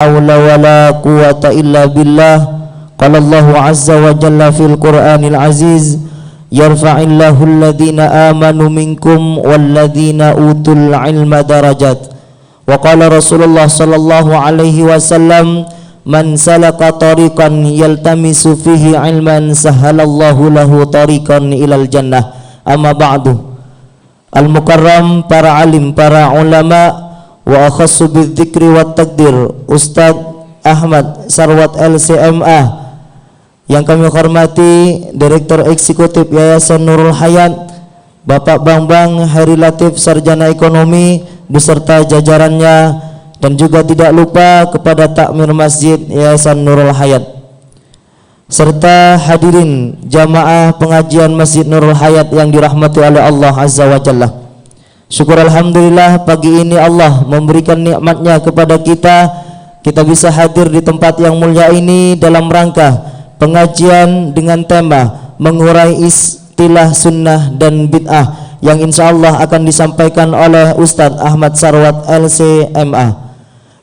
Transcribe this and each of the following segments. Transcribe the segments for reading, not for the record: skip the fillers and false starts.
haula wala quwwata illa billah. Qala Allahu azza wa jalla fil Qur'anil aziz, yarfa'illahu alladhina amanu minkum walladhina utul ilma darajat. Wa qala Rasulullah sallallahu alaihi wasallam, man salaka tariqan yaltamisu fihi ilman sahalallahu lahu tariqan ilal jannah. Amma ba'du. Al-mukarram, para alim, para ulama, wa akhassu bidzikri wat takdir, Ustadz Ahmad Sarwat LCMA, yang kami hormati Direktur Eksekutif Yayasan Nurul Hayat, Bapak Bambang Heri Latif, Sarjana Ekonomi beserta jajarannya, dan juga tidak lupa kepada takmir Masjid Yayasan Nurul Hayat, serta hadirin jamaah pengajian Masjid Nurul Hayat yang dirahmati oleh Allah Azza wa Jalla. Syukur alhamdulillah, pagi ini Allah memberikan nikmatnya kepada kita bisa hadir di tempat yang mulia ini dalam rangka pengajian dengan tema mengurai istilah sunnah dan bid'ah yang insya Allah akan disampaikan oleh Ustadz Ahmad Sarwat LCMA.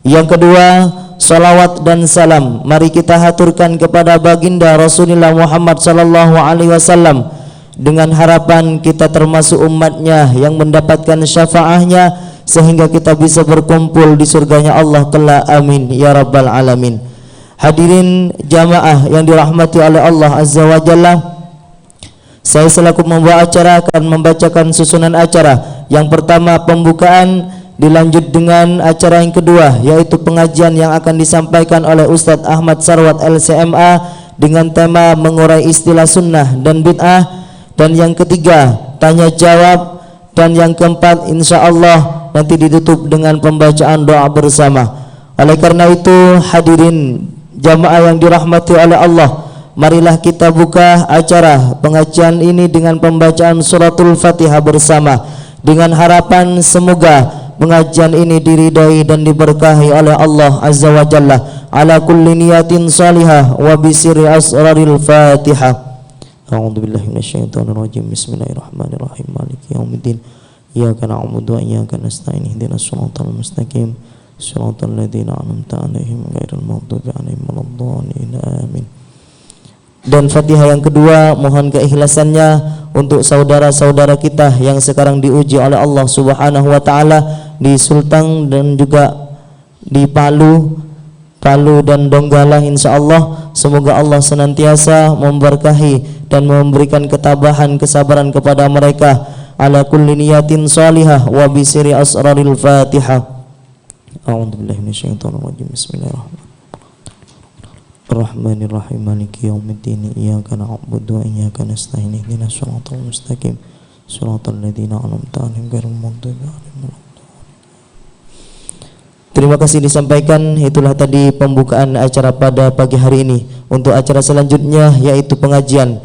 Yang kedua, salawat dan salam mari kita haturkan kepada baginda Rasulullah Muhammad sallallahu alaihi wasallam, dengan harapan kita termasuk umatnya yang mendapatkan syafaahnya sehingga kita bisa berkumpul di surganya Allah kelak, amin ya rabbal alamin. Hadirin jamaah yang dirahmati oleh Allah Azza wa Jalla, saya selaku membawa acara akan membacakan susunan acara. Yang pertama pembukaan, dilanjut dengan acara yang kedua, yaitu pengajian yang akan disampaikan oleh Ustadz Ahmad Sarwat LCMA dengan tema mengurai istilah sunnah dan bid'ah. Dan yang ketiga tanya jawab. Dan yang keempat insya Allah nanti ditutup dengan pembacaan doa bersama. Oleh karena itu hadirin jamaah yang dirahmati oleh Allah, marilah kita buka acara pengajian ini dengan pembacaan suratul Fatihah bersama, dengan harapan semoga pengajian ini diridai dan diberkahi oleh Allah Azza wa Jalla. Ala kulli niyatin salihah wa bisiri asraril Fatihah. A'udzu billahi minasyaitonir rajim. Bismillahirrahmanirrahim. Maliki yaumiddin. Iyyaka na'budu wa iyyaka nasta'in. Ihdinas shiratal mustaqim. Shiratal ladzina an'amta 'alaihim ghairil maghdubi 'alaihim waladdallin. Amin. Dan Fatihah yang kedua mohon keikhlasannya untuk saudara-saudara kita yang sekarang diuji oleh Allah Subhanahu wa taala di Sulteng dan juga di Palu dan Donggala, insyaallah semoga Allah senantiasa memberkahi dan memberikan ketabahan kesabaran kepada mereka. Ala kulli niyatin salihah wa bisiri asraril Fatihah. A'udzu billahi minasyaitonir rajim. Bismillahirrahmanirrahim. Maliki yaumiddin. Iyyaka na'budu wa iyyaka nasta'in. Ihdinas shiratal mustaqim. Shiratal ladzina an'amta 'alaihim ghairil maghdubi 'alaihim. Terima kasih disampaikan. Itulah tadi pembukaan acara pada pagi hari ini. Untuk acara selanjutnya yaitu pengajian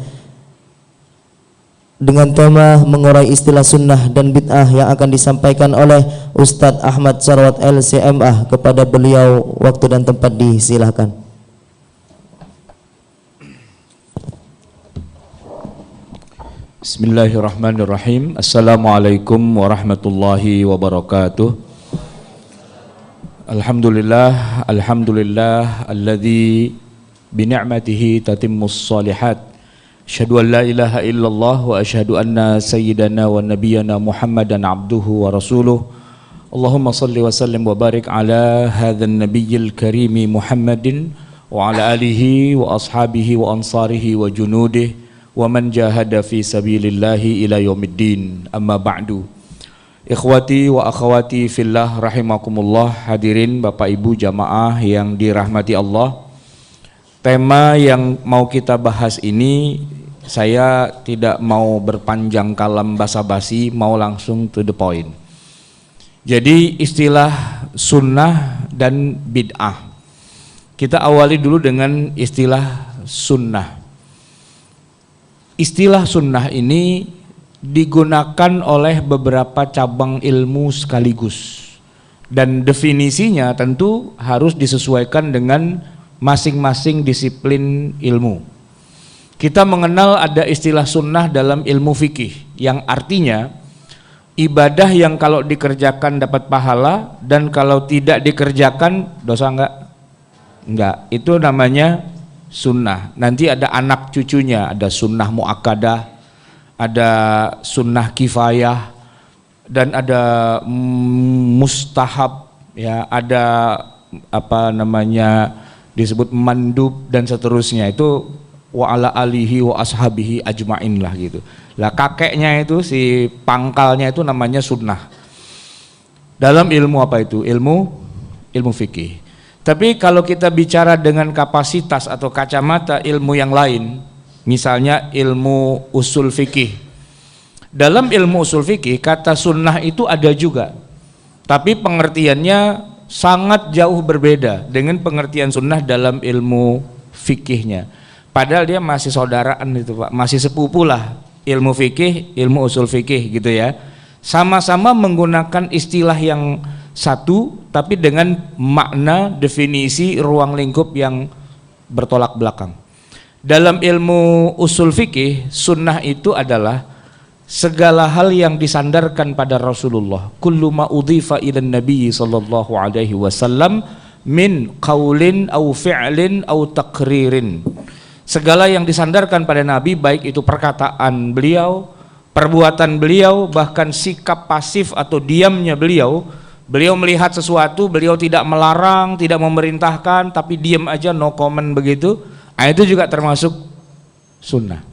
dengan tema mengurai istilah sunnah dan bid'ah yang akan disampaikan oleh Ustadz Ahmad Sarwat LCMA. Kepada beliau waktu dan tempat disilakan. Bismillahirrahmanirrahim. Assalamualaikum warahmatullahi wabarakatuh. Alhamdulillah alladzi bi ni'matihi tatimmus shalihat. Asyhadu an la ilaha illallah wa asyhadu anna sayyidana wa nabiyyana Muhammadan abduhu wa rasuluh. Allahumma salli wa sallim wa barik ala hadzal nabiyyil karimi Muhammadin wa ala alihi wa ashabihi wa ansarihi wa junudihi wa man jahada fi sabilillahi ila yaumiddin. Amma ba'du. Ikhwati wa akhwati fillah rahimakumullah, hadirin Bapak Ibu jamaah yang dirahmati Allah. Tema yang mau kita bahas ini saya tidak mau berpanjang kalam basa-basi, mau langsung to the point. Jadi istilah sunnah dan bid'ah. Kita awali dulu dengan istilah sunnah. Istilah sunnah ini digunakan oleh beberapa cabang ilmu sekaligus, dan definisinya tentu harus disesuaikan dengan masing-masing disiplin ilmu. Kita mengenal ada istilah sunnah dalam ilmu fikih yang artinya ibadah yang kalau dikerjakan dapat pahala dan kalau tidak dikerjakan dosa enggak? Enggak, itu namanya sunnah. Nanti ada anak cucunya, ada sunnah muakkadah, ada sunnah kifayah, dan ada mustahab, ya, ada apa namanya disebut mandub dan seterusnya. Itu wa ala alihi wa ashabihi ajmain lah gitu. Lah kakeknya itu, si pangkalnya itu namanya sunnah. Dalam ilmu apa itu? Ilmu fikih. Tapi kalau kita bicara dengan kapasitas atau kacamata ilmu yang lain, misalnya ilmu usul fikih. Dalam ilmu usul fikih kata sunnah itu ada juga, tapi pengertiannya sangat jauh berbeda dengan pengertian sunnah dalam ilmu fikihnya. Padahal dia masih saudaraan itu Pak, masih sepupu lah, ilmu fikih, ilmu usul fikih gitu ya. Sama-sama menggunakan istilah yang satu, tapi dengan makna, definisi, ruang lingkup yang bertolak belakang. Dalam ilmu usul fikih, sunnah itu adalah segala hal yang disandarkan pada Rasulullah. Kullu ma udhifa ila Nabi sallallahu alaihi wasallam min qaulin au fi'lin au taqririn. Segala yang disandarkan pada Nabi, baik itu perkataan beliau, perbuatan beliau, bahkan sikap pasif atau diamnya beliau. Beliau melihat sesuatu, beliau tidak melarang, tidak memerintahkan, tapi diam aja, no comment begitu. Nah, itu juga termasuk sunnah.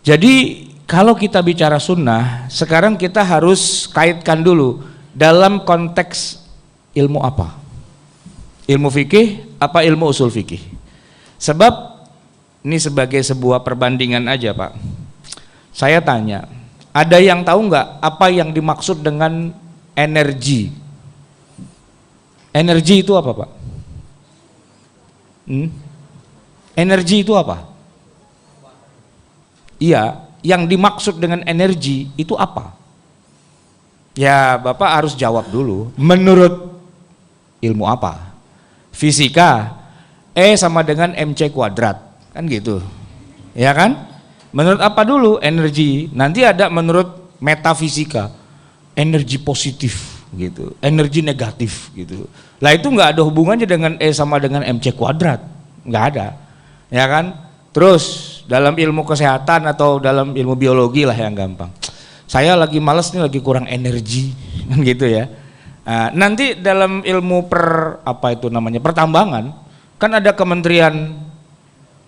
Jadi kalau kita bicara sunnah, sekarang kita harus kaitkan dulu dalam konteks ilmu apa? Ilmu fikih apa ilmu usul fikih? Sebab ini sebagai sebuah perbandingan aja Pak. Saya tanya, ada yang tahu nggak apa yang dimaksud dengan energi? Energi itu apa Pak? Energi itu apa? Iya, yang dimaksud dengan energi itu apa? Ya Bapak harus jawab dulu. Menurut ilmu apa? Fisika, E sama dengan MC kuadrat, kan gitu, ya kan? Menurut apa dulu energi? Nanti ada menurut metafisika, energi positif gitu, energi negatif gitu. Lah itu nggak ada hubungannya dengan E sama dengan MC kuadrat, nggak ada, ya kan? Terus dalam ilmu kesehatan atau dalam ilmu biologi lah yang gampang, saya lagi males nih, lagi kurang energi, kan gitu ya. Nah, nanti dalam ilmu pertambangan kan ada kementerian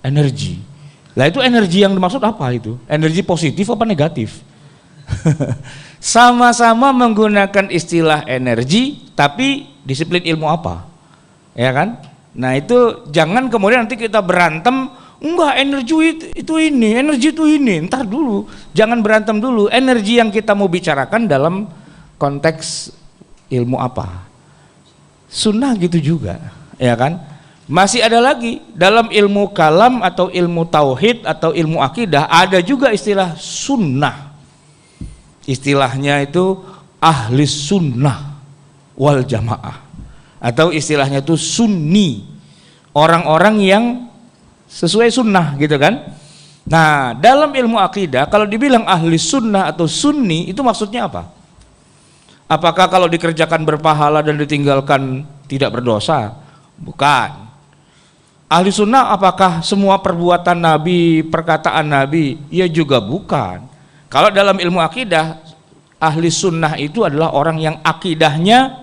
energi. Lah itu energi yang dimaksud apa itu? Energi positif apa negatif? Sama-sama menggunakan istilah energi, tapi disiplin ilmu apa? Ya kan? Nah itu jangan kemudian nanti kita berantem, enggak energi itu ini, energi itu ini. Ntar dulu, jangan berantem dulu. Energi yang kita mau bicarakan dalam konteks ilmu apa? Sunnah gitu juga, ya kan? Masih ada lagi dalam ilmu kalam atau ilmu tauhid atau ilmu akidah ada juga istilah sunnah. Istilahnya itu ahli sunnah wal jamaah, atau istilahnya itu sunni, orang-orang yang sesuai sunnah gitu kan. Nah dalam ilmu akidah kalau dibilang ahli sunnah atau sunni itu maksudnya apa? Apakah kalau dikerjakan berpahala dan ditinggalkan tidak berdosa? Bukan. Ahli sunnah apakah semua perbuatan Nabi, perkataan Nabi? Ya juga bukan. Kalau dalam ilmu akidah, ahli sunnah itu adalah orang yang akidahnya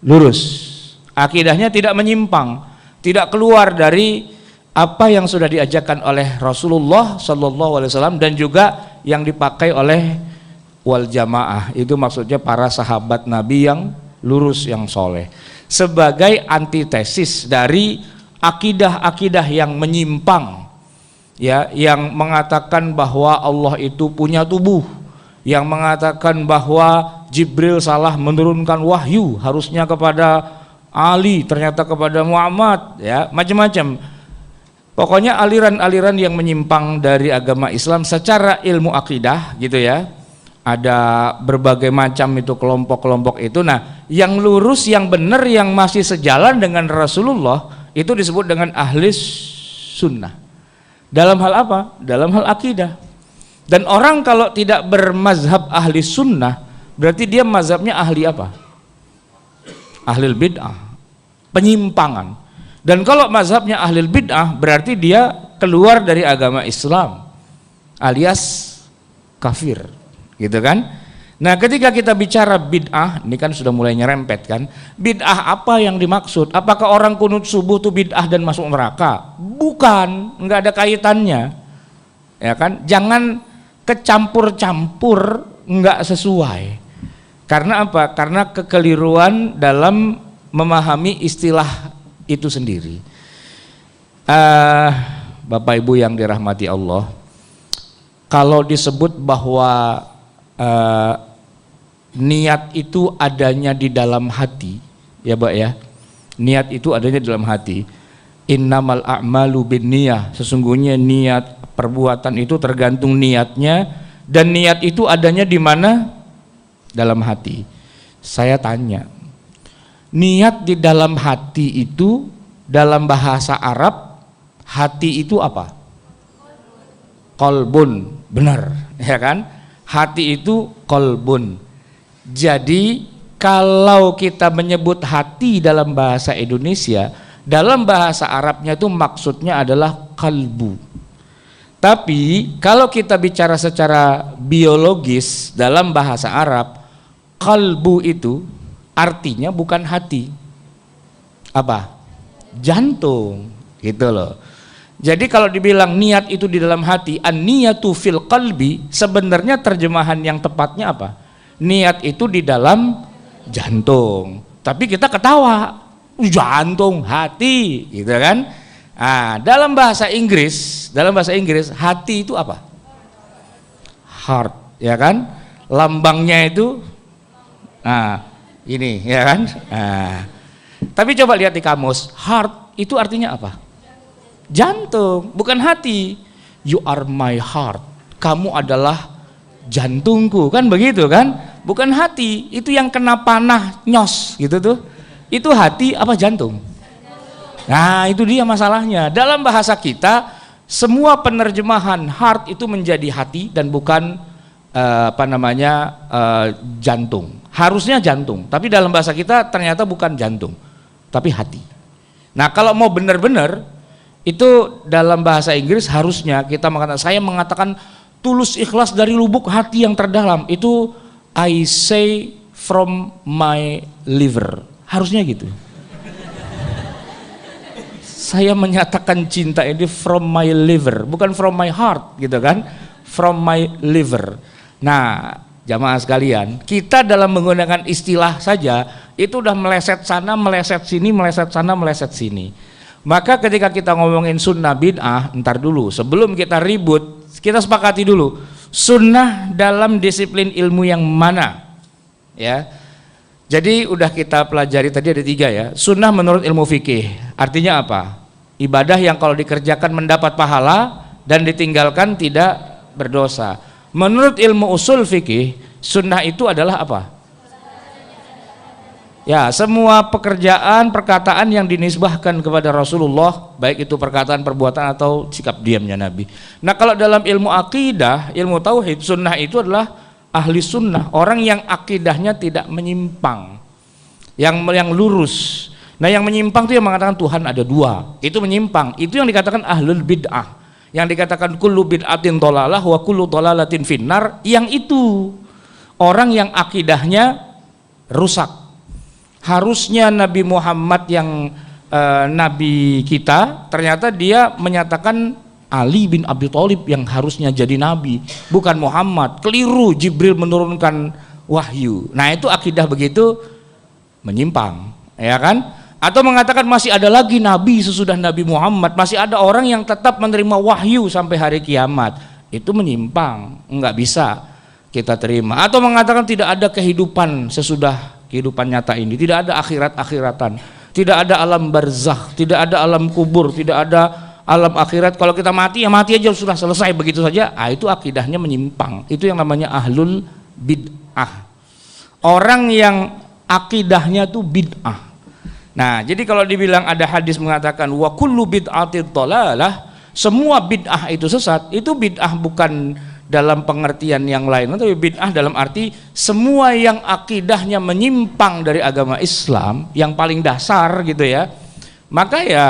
lurus, akidahnya tidak menyimpang, tidak keluar dari apa yang sudah diajarkan oleh Rasulullah SAW dan juga yang dipakai oleh wal jamaah. Itu maksudnya para sahabat Nabi yang lurus, yang soleh, sebagai antitesis dari akidah-akidah yang menyimpang, ya, yang mengatakan bahwa Allah itu punya tubuh, yang mengatakan bahwa Jibril salah menurunkan wahyu, harusnya kepada Ali, ternyata kepada Muhammad, ya, macam-macam. Pokoknya aliran-aliran yang menyimpang dari agama Islam secara ilmu akidah gitu ya. Ada berbagai macam itu kelompok-kelompok itu. Nah, yang lurus, yang benar, yang masih sejalan dengan Rasulullah itu disebut dengan ahli sunnah. Dalam hal apa? Dalam hal akidah. Dan orang kalau tidak bermazhab ahli sunnah, berarti dia mazhabnya ahli apa? Ahli bid'ah, penyimpangan. Dan kalau mazhabnya ahlul bid'ah berarti dia keluar dari agama Islam alias kafir, gitu kan? Nah, ketika kita bicara bid'ah, ini kan sudah mulai nyerempet kan? Bid'ah apa yang dimaksud? Apakah orang kunut subuh itu bid'ah dan masuk neraka? Bukan, nggak ada kaitannya, ya kan? Jangan kecampur-campur, nggak sesuai. Karena apa? Karena kekeliruan dalam memahami istilah itu sendiri. Bapak Ibu yang dirahmati Allah, kalau disebut bahwa niat itu adanya di dalam hati, ya Pak ya, niat itu adanya di dalam hati. Innamal a'malu binniyah, sesungguhnya niat perbuatan itu tergantung niatnya, dan niat itu adanya di mana? Dalam hati. Saya tanya, niat di dalam hati itu dalam bahasa Arab, hati itu apa? Qalbun, benar, ya kan? Hati itu qalbun. Jadi kalau kita menyebut hati dalam bahasa Indonesia, dalam bahasa Arabnya itu maksudnya adalah kalbu. Tapi kalau kita bicara secara biologis dalam bahasa Arab, kalbu itu artinya bukan hati. Apa? Jantung, gitu loh. Jadi kalau dibilang niat itu di dalam hati, an-niyatu fil qalbi, sebenarnya terjemahan yang tepatnya apa? Niat itu di dalam jantung. Tapi kita ketawa, jantung, hati, gitu kan? Nah, dalam bahasa Inggris, hati itu apa? Heart, ya kan? Lambangnya itu, nah ini, ya kan? Nah, tapi coba lihat di kamus, heart itu artinya apa? Jantung, bukan hati. You are my heart, kamu adalah jantungku, kan begitu kan? Bukan hati, itu yang kena panah nyos gitu tuh. Itu hati apa jantung? Nah, itu dia masalahnya. Dalam bahasa kita, semua penerjemahan heart itu menjadi hati dan bukan jantung. Harusnya jantung, tapi dalam bahasa kita ternyata bukan jantung, tapi hati. Nah, kalau mau benar-benar itu dalam bahasa Inggris harusnya kita mengatakan, saya mengatakan tulus ikhlas dari lubuk hati yang terdalam, itu I say from my liver, harusnya gitu. Saya menyatakan cinta ini from my liver, bukan from my heart, gitu kan? From my liver. Nah, jamaah sekalian, kita dalam menggunakan istilah saja itu udah meleset sana, meleset sini, meleset sana, meleset sini. Maka ketika kita ngomongin sunnah bid'ah, ntar dulu, sebelum kita ribut, kita sepakati dulu, sunnah dalam disiplin ilmu yang mana, ya. Jadi udah kita pelajari tadi ada 3 ya. Sunnah menurut ilmu fikih, artinya apa? Ibadah yang kalau dikerjakan mendapat pahala dan ditinggalkan tidak berdosa. Menurut ilmu usul fikih, sunnah itu adalah apa? Ya, semua pekerjaan, perkataan yang dinisbahkan kepada Rasulullah, baik itu perkataan, perbuatan atau sikap diamnya Nabi. Nah, kalau dalam ilmu akidah, ilmu tauhid, sunnah itu adalah ahli sunnah, orang yang akidahnya tidak menyimpang, yang lurus. Nah, yang menyimpang itu yang mengatakan Tuhan ada 2, itu menyimpang. Itu yang dikatakan ahlul bid'ah, yang dikatakan kullu bid'atin dhalalah wa kullu dhalalatin finnar, yang itu orang yang akidahnya rusak. Harusnya Nabi Muhammad yang Nabi kita, ternyata dia menyatakan Ali bin Abi Thalib yang harusnya jadi Nabi, bukan Muhammad. Keliru, Jibril menurunkan wahyu. Nah, itu akidah begitu menyimpang, ya kan? Atau mengatakan masih ada lagi Nabi sesudah Nabi Muhammad, masih ada orang yang tetap menerima wahyu sampai hari kiamat. Itu menyimpang, enggak bisa kita terima. Atau mengatakan tidak ada kehidupan sesudah kehidupan nyata ini, tidak ada akhirat-akhiratan, tidak ada alam barzakh, tidak ada alam kubur, tidak ada alam akhirat. Kalau kita mati, ya mati aja sudah selesai begitu saja. Itu akidahnya menyimpang. Itu yang namanya ahlul bid'ah, orang yang akidahnya tuh bid'ah. Nah, jadi kalau dibilang ada hadis mengatakan wa kullu bid'atin dhalalah, semua bid'ah itu sesat, itu bid'ah bukan dalam pengertian yang lain, tapi bid'ah dalam arti semua yang akidahnya menyimpang dari agama Islam yang paling dasar gitu ya, maka ya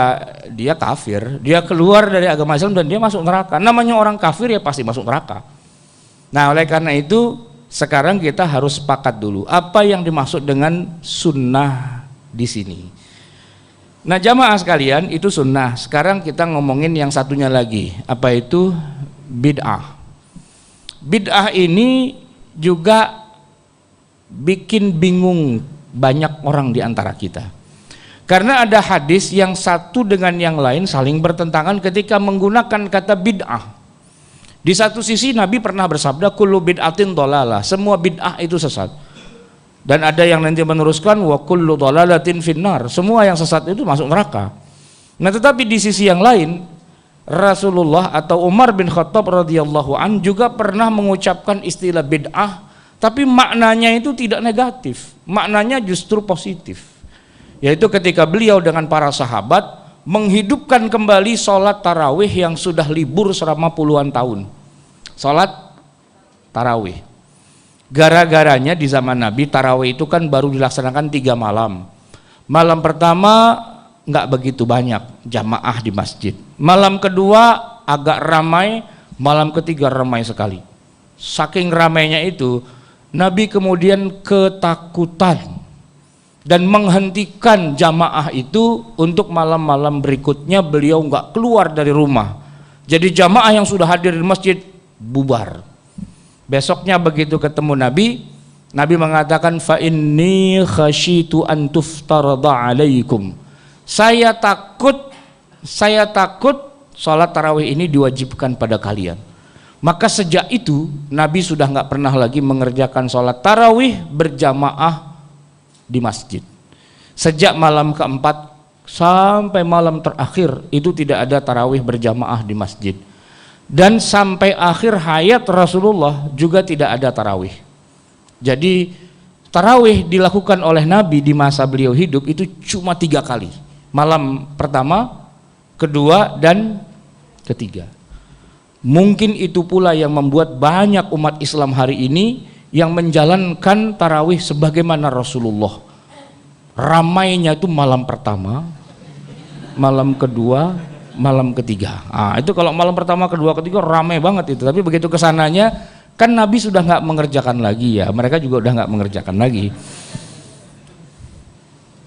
dia kafir, dia keluar dari agama Islam dan dia masuk neraka. Namanya orang kafir ya pasti masuk neraka. Nah, oleh karena itu sekarang kita harus sepakat dulu apa yang dimaksud dengan sunnah di sini. Nah, jamaah sekalian, itu sunnah. Sekarang kita ngomongin yang satunya lagi, apa itu bid'ah. Bid'ah ini juga bikin bingung banyak orang di antara kita. Karena ada hadis yang satu dengan yang lain saling bertentangan ketika menggunakan kata bid'ah. Di satu sisi Nabi pernah bersabda kullu bid'atin dhalalah, semua bid'ah itu sesat. Dan ada yang nanti meneruskan wa kullu dhalalatin finnar, semua yang sesat itu masuk neraka. Nah, tetapi di sisi yang lain Rasulullah atau Umar bin Khattab radhiyallahu an juga pernah mengucapkan istilah bid'ah, tapi maknanya itu tidak negatif, maknanya justru positif. Yaitu ketika beliau dengan para sahabat menghidupkan kembali sholat tarawih yang sudah libur selama puluhan tahun. Sholat tarawih. Gara-garanya di zaman Nabi tarawih itu kan baru dilaksanakan 3 malam. Malam pertama nggak begitu banyak jamaah di masjid. Malam kedua agak ramai, malam ketiga ramai sekali. Saking ramainya itu Nabi kemudian ketakutan dan menghentikan jamaah itu untuk malam-malam berikutnya beliau nggak keluar dari rumah. Jadi jamaah yang sudah hadir di masjid bubar. Besoknya begitu ketemu Nabi, Nabi mengatakan fa inni khasyitu an tuftarada alaikum. Saya takut salat tarawih ini diwajibkan pada kalian. Maka sejak itu Nabi sudah nggak pernah lagi mengerjakan salat tarawih berjamaah di masjid. Sejak malam keempat sampai malam terakhir itu tidak ada tarawih berjamaah di masjid. Dan sampai akhir hayat Rasulullah juga tidak ada tarawih. Jadi tarawih dilakukan oleh Nabi di masa beliau hidup itu cuma 3 kali. Malam pertama, kedua, dan ketiga. Mungkin itu pula yang membuat banyak umat Islam hari ini yang menjalankan tarawih sebagaimana Rasulullah. Ramainya itu malam pertama, malam kedua, malam ketiga. Itu kalau malam pertama, kedua, ketiga ramai banget itu. Tapi begitu kesananya kan Nabi sudah nggak mengerjakan lagi ya, mereka juga udah nggak mengerjakan lagi.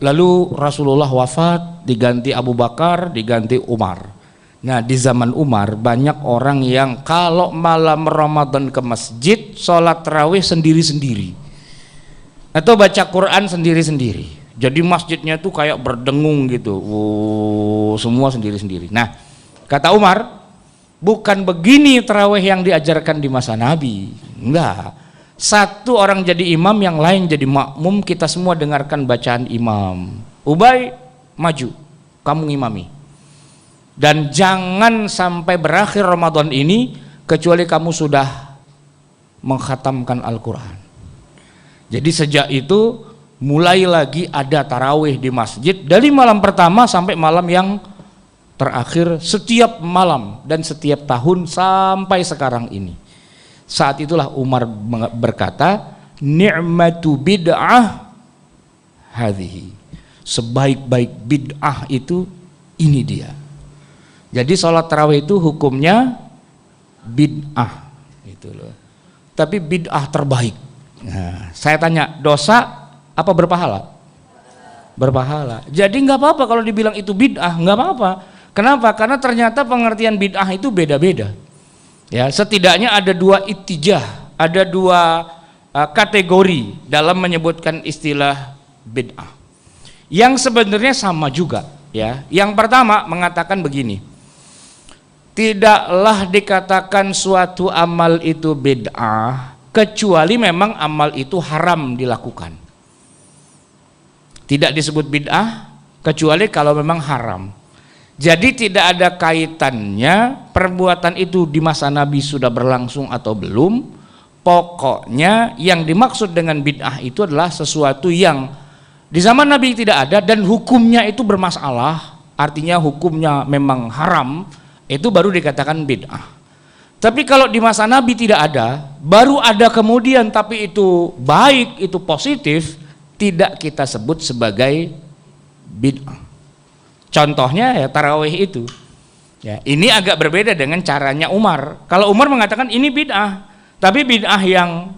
Lalu Rasulullah wafat, diganti Abu Bakar, diganti Umar. Nah, di zaman Umar banyak orang yang kalau malam Ramadan ke masjid sholat tarawih sendiri-sendiri atau baca Quran sendiri-sendiri. Jadi masjidnya tuh kayak berdengung gitu, semua sendiri-sendiri. Nah, kata Umar, bukan begini tarawih yang diajarkan di masa Nabi. Enggak. Satu orang jadi imam, yang lain jadi makmum, kita semua dengarkan bacaan imam. Ubay, maju, kamu ngimami. Dan jangan sampai berakhir Ramadan ini kecuali kamu sudah mengkhatamkan Al-Quran. Jadi sejak itu mulai lagi ada tarawih di masjid dari malam pertama sampai malam yang terakhir, setiap malam dan setiap tahun sampai sekarang ini. Saat itulah Umar berkata, ni'matu bid'ah hadhihi. Sebaik-baik bid'ah itu ini dia. Jadi sholat tarawih itu hukumnya bid'ah gitu loh. Tapi bid'ah terbaik. Nah, saya tanya, dosa apa berpahala? Berpahala. Jadi nggak apa-apa kalau dibilang itu bid'ah, nggak apa-apa. Kenapa? Karena ternyata pengertian bid'ah itu beda-beda. Ya, setidaknya ada 2 ittijah, ada 2 kategori dalam menyebutkan istilah bid'ah. Yang sebenarnya sama juga. Ya, yang pertama mengatakan begini. Tidaklah dikatakan suatu amal itu bid'ah kecuali memang amal itu haram dilakukan. Tidak disebut bid'ah kecuali kalau memang haram. Jadi tidak ada kaitannya perbuatan itu di masa Nabi sudah berlangsung atau belum. Pokoknya yang dimaksud dengan bid'ah itu adalah sesuatu yang di zaman Nabi tidak ada dan hukumnya itu bermasalah, artinya hukumnya memang haram, itu baru dikatakan bid'ah. Tapi kalau di masa Nabi tidak ada, baru ada kemudian tapi itu baik, itu positif, tidak kita sebut sebagai bid'ah. Contohnya ya tarawih itu. Ya, ini agak berbeda dengan caranya Umar. Kalau Umar mengatakan ini bid'ah, tapi bid'ah yang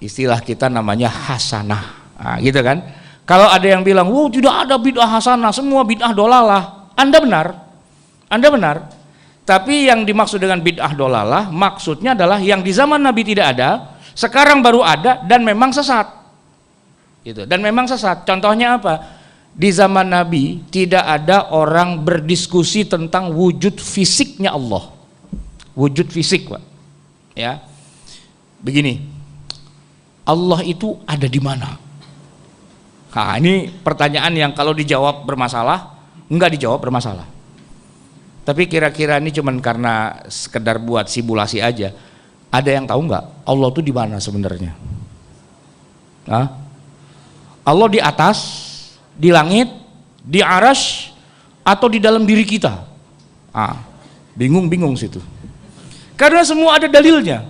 istilah kita namanya hasanah. Nah, gitu kan? Kalau ada yang bilang, "Wow, tidak ada bid'ah hasanah, semua bid'ah dolalah." Anda benar. Anda benar. Tapi yang dimaksud dengan bid'ah dolalah maksudnya adalah yang di zaman Nabi tidak ada, sekarang baru ada dan memang sesat. Gitu. Dan memang sesat. Contohnya apa? Di zaman Nabi tidak ada orang berdiskusi tentang wujud fisiknya Allah. Wujud fisik, Pak. Ya. Begini. Allah itu ada di mana? Nah, ini pertanyaan yang kalau dijawab bermasalah, enggak dijawab bermasalah. Tapi kira-kira ini cuman karena sekedar buat simulasi aja. Ada yang tahu nggak Allah itu di mana sebenarnya? Hah? Allah di atas, di langit, di arasy, atau di dalam diri kita? Bingung situ. Karena semua ada dalilnya.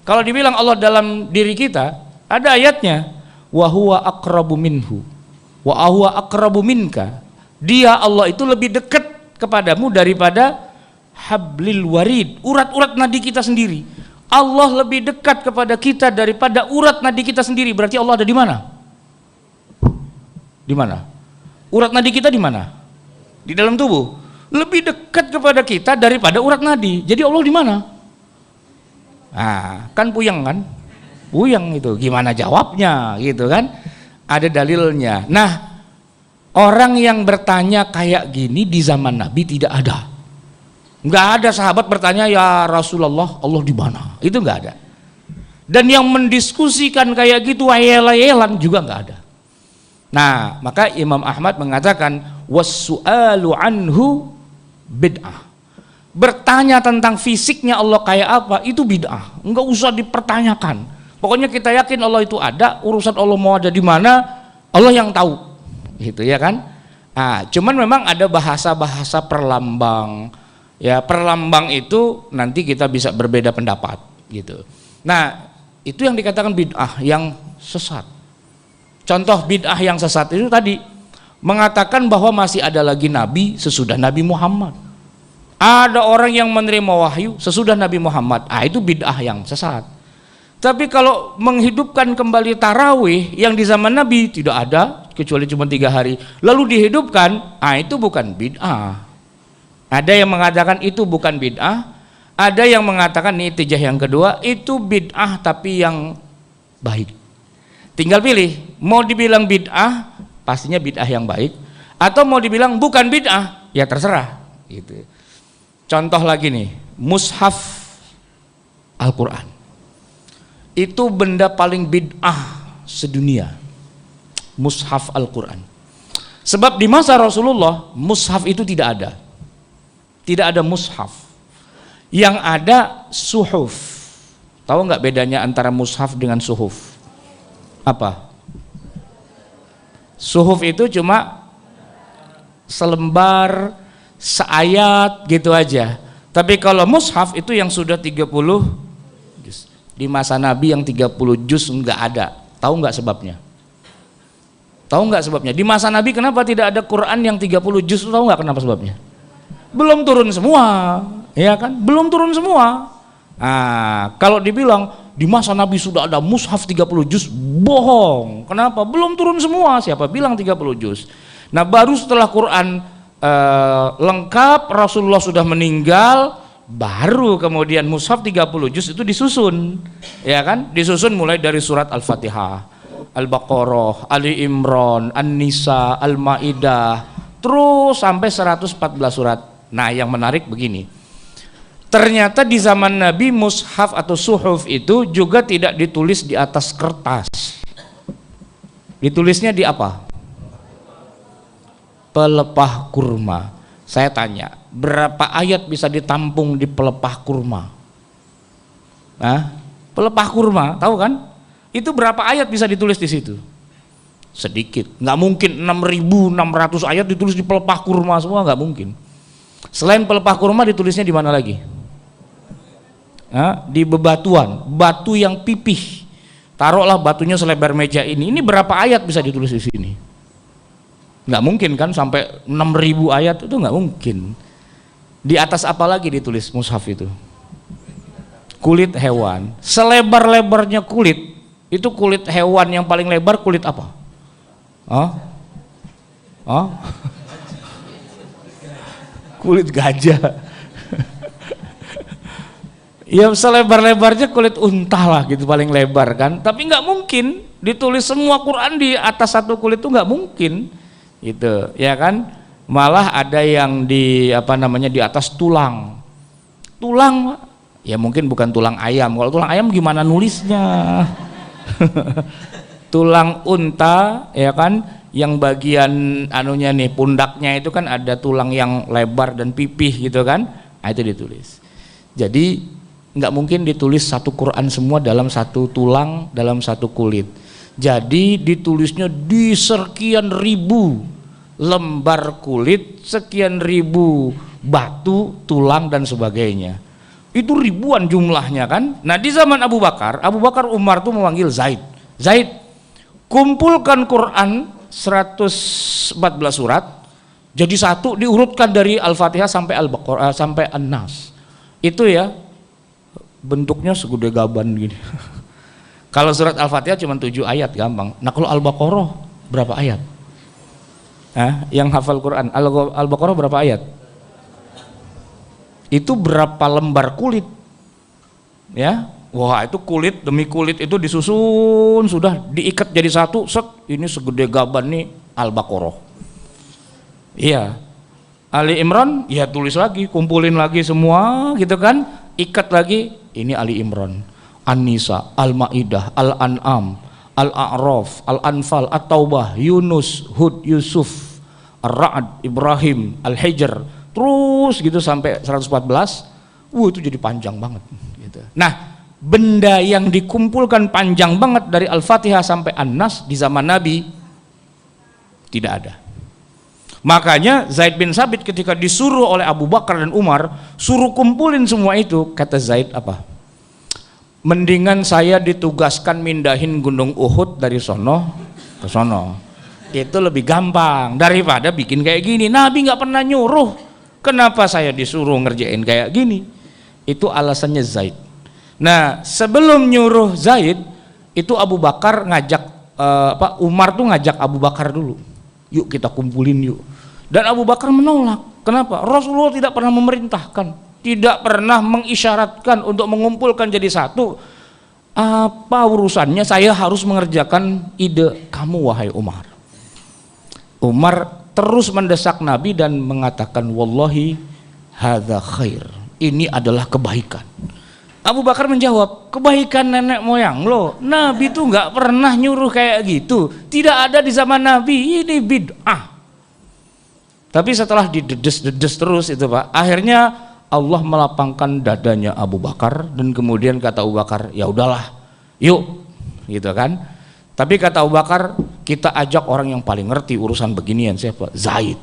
Kalau dibilang Allah dalam diri kita, ada ayatnya. Wa huwa aqrabu minhu, wa huwa aqrabu minka. Dia Allah itu lebih dekat kepadamu daripada hablil warid, urat-urat nadi kita sendiri. Allah lebih dekat kepada kita daripada urat nadi kita sendiri. Berarti Allah ada di mana? Di mana? Urat nadi kita di mana? Di dalam tubuh. Lebih dekat kepada kita daripada urat nadi. Jadi Allah di mana? Kan puyeng kan? Puyeng itu. Gimana jawabnya gitu kan? Ada dalilnya. Nah, orang yang bertanya kayak gini di zaman Nabi tidak ada. Nggak ada sahabat bertanya, "Ya Rasulullah, Allah di mana?" Itu nggak ada. Dan yang mendiskusikan kayak gitu ayel-ayelan juga nggak ada. Nah, maka Imam Ahmad mengatakan wassu'alu anhu bid'ah. Bertanya tentang fisiknya Allah kayak apa itu bid'ah. Nggak usah dipertanyakan. Pokoknya kita yakin Allah itu ada, urusan Allah mau ada di mana, Allah yang tahu. Gitu ya kan? Cuman memang ada bahasa-bahasa perlambang. Ya, perlambang itu nanti kita bisa berbeda pendapat gitu. Nah, itu yang dikatakan bid'ah yang sesat. Contoh bid'ah yang sesat itu tadi mengatakan bahwa masih ada lagi nabi sesudah Nabi Muhammad. Ada orang yang menerima wahyu sesudah Nabi Muhammad. Itu bid'ah yang sesat. Tapi kalau menghidupkan kembali tarawih yang di zaman Nabi tidak ada kecuali cuma 3 hari, lalu dihidupkan, itu bukan bid'ah. Ada yang mengatakan itu bukan bid'ah, ada yang mengatakan ini ijtihad yang kedua itu bid'ah tapi yang baik. Tinggal pilih, mau dibilang bid'ah pastinya bid'ah yang baik, atau mau dibilang bukan bid'ah ya terserah. Gitu. Contoh lagi nih, mushaf Al-Quran. Itu benda paling bid'ah sedunia, mushaf Al-Quran. Sebab di masa Rasulullah mushaf itu tidak ada. Tidak ada mushaf. Yang ada suhuf. Tahu nggak bedanya antara mushaf dengan suhuf? Apa? Suhuf itu cuma selembar, seayat gitu aja. Tapi kalau mushaf itu yang sudah 30 juz. Di masa Nabi yang 30 juz nggak ada. Tahu nggak sebabnya? Tahu nggak sebabnya? Di masa Nabi kenapa tidak ada Quran yang 30 juz? Tahu nggak kenapa sebabnya? Belum turun semua, ya kan? Belum turun semua. Kalau dibilang di masa Nabi sudah ada mushaf 30 juz, bohong. Kenapa? Belum turun semua. Siapa bilang 30 juz? Nah, baru setelah Quran lengkap, Rasulullah sudah meninggal, baru kemudian mushaf 30 juz itu disusun, ya kan? Disusun mulai dari surat Al-Fatihah, Al-Baqarah, Ali Imran, An-Nisa, Al-Maidah, terus sampai 114 surat. Nah, yang menarik begini, ternyata di zaman Nabi mushaf atau suhuf itu juga tidak ditulis di atas kertas. Ditulisnya di apa? Pelepah kurma. Saya tanya, berapa ayat bisa ditampung di pelepah kurma? Pelepah kurma, tahu kan? Itu berapa ayat bisa ditulis di situ? Sedikit. Nggak mungkin 6.600 ayat ditulis di pelepah kurma semua, nggak mungkin. Selain pelepah kurma ditulisnya di mana lagi? Di bebatuan, batu yang pipih. Taruhlah batunya selebar meja ini. Ini berapa ayat bisa ditulis di sini? Nggak mungkin kan sampai 6.000 ayat, itu nggak mungkin. Di atas apa lagi ditulis mushaf itu? Kulit hewan. Selebar-lebarnya kulit, itu kulit hewan yang paling lebar kulit apa? Kulit gajah. Ya selebar-lebarnya kulit unta lah gitu, paling lebar kan. Tapi nggak mungkin ditulis semua Quran di atas satu kulit, itu nggak mungkin gitu ya kan. Malah ada yang di di atas tulang ya, mungkin bukan tulang ayam. Kalau tulang ayam gimana nulisnya? Tulang unta ya kan, yang bagian anunya nih, pundaknya itu kan ada tulang yang lebar dan pipih gitu kan. Nah, itu ditulis. Jadi nggak mungkin ditulis satu Quran semua dalam satu tulang, dalam satu kulit. Jadi ditulisnya di sekian ribu lembar kulit, sekian ribu batu, tulang dan sebagainya. Itu ribuan jumlahnya kan. Nah, di zaman Abu Bakar Umar tuh memanggil Zaid, kumpulkan Quran 114 surat jadi satu, diurutkan dari Al-Fatihah sampai Al-Baqarah sampai An-Nas. Itu ya bentuknya segede gaban gini. Kalau surat Al-Fatihah cuma 7 ayat, gampang. Nah, kalau Al-Baqarah berapa ayat? Yang hafal Quran, Al-Baqarah berapa ayat? Itu berapa lembar kulit? Ya, wah, itu kulit demi kulit itu disusun, sudah diikat jadi satu, set, ini segede gaban nih Al-Baqarah. Iya. Ali Imran, ya tulis lagi, kumpulin lagi semua gitu kan, ikat lagi, ini Ali Imran, An-Nisa, Al-Maidah, Al-An'am, Al-A'raf, Al-Anfal, At-Taubah, Yunus, Hud, Yusuf, Ar-Ra'd, Ibrahim, Al-Hijr, terus gitu sampai 114. Itu jadi panjang banget gitu. Nah, benda yang dikumpulkan panjang banget dari Al-Fatihah sampai An-Nas di zaman Nabi tidak ada. Makanya Zaid bin Sabit ketika disuruh oleh Abu Bakar dan Umar suruh kumpulin semua itu, kata Zaid apa? Mendingan saya ditugaskan mindahin gunung Uhud dari sono ke sono, itu lebih gampang daripada bikin kayak gini. Nabi nggak pernah nyuruh, kenapa saya disuruh ngerjain kayak gini? Itu alasannya Zaid. Nah, sebelum nyuruh Zaid itu Abu Bakar ngajak Umar tuh ngajak Abu Bakar dulu, yuk kita kumpulin yuk. Dan Abu Bakar menolak. Kenapa? Rasulullah tidak pernah memerintahkan, tidak pernah mengisyaratkan untuk mengumpulkan jadi satu. Apa urusannya saya harus mengerjakan ide kamu wahai Umar? Umar terus mendesak Nabi dan mengatakan, wallahi hadza khair, ini adalah kebaikan. Abu Bakar menjawab, kebaikan nenek moyang lo, Nabi tuh nggak pernah nyuruh kayak gitu, tidak ada di zaman Nabi, ini bid'ah. Tapi setelah didedes terus itu Pak, akhirnya Allah melapangkan dadanya Abu Bakar dan kemudian kata Abu Bakar, ya udahlah, yuk, gitu kan. Tapi kata Abu Bakar, kita ajak orang yang paling ngerti urusan beginian, siapa? Zaid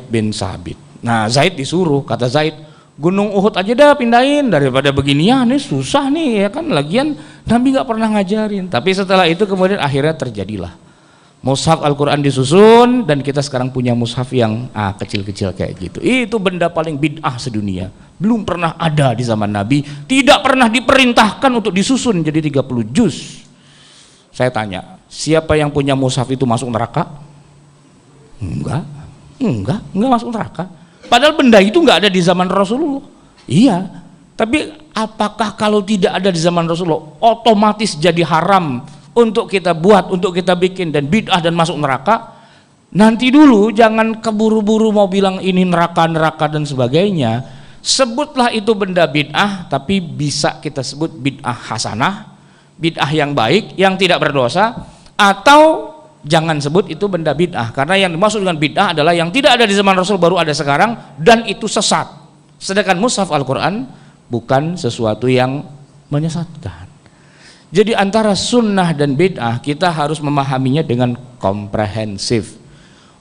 bin Sabit. Nah, Zaid disuruh, kata Zaid, Gunung Uhud aja dah pindahin, daripada beginian nih susah nih ya kan, lagian Nabi nggak pernah ngajarin. Tapi setelah itu kemudian akhirnya terjadilah mushaf Al-Quran disusun dan kita sekarang punya mushaf yang kecil-kecil kayak gitu. Itu benda paling bid'ah sedunia, belum pernah ada di zaman Nabi, tidak pernah diperintahkan untuk disusun jadi 30 juz. Saya tanya, siapa yang punya mushaf itu masuk neraka? Enggak masuk neraka. Padahal benda itu enggak ada di zaman Rasulullah. Iya, tapi apakah kalau tidak ada di zaman Rasulullah otomatis jadi haram untuk kita buat, untuk kita bikin dan bid'ah dan masuk neraka? Nanti dulu, jangan keburu-buru mau bilang ini neraka dan sebagainya. Sebutlah itu benda bid'ah, tapi bisa kita sebut bid'ah hasanah, bid'ah yang baik, yang tidak berdosa, atau jangan sebut itu benda bid'ah, karena yang dimaksud dengan bid'ah adalah yang tidak ada di zaman Rasul baru ada sekarang dan itu sesat. Sedangkan mushaf Al-Quran bukan sesuatu yang menyesatkan. Jadi antara sunnah dan bid'ah kita harus memahaminya dengan komprehensif.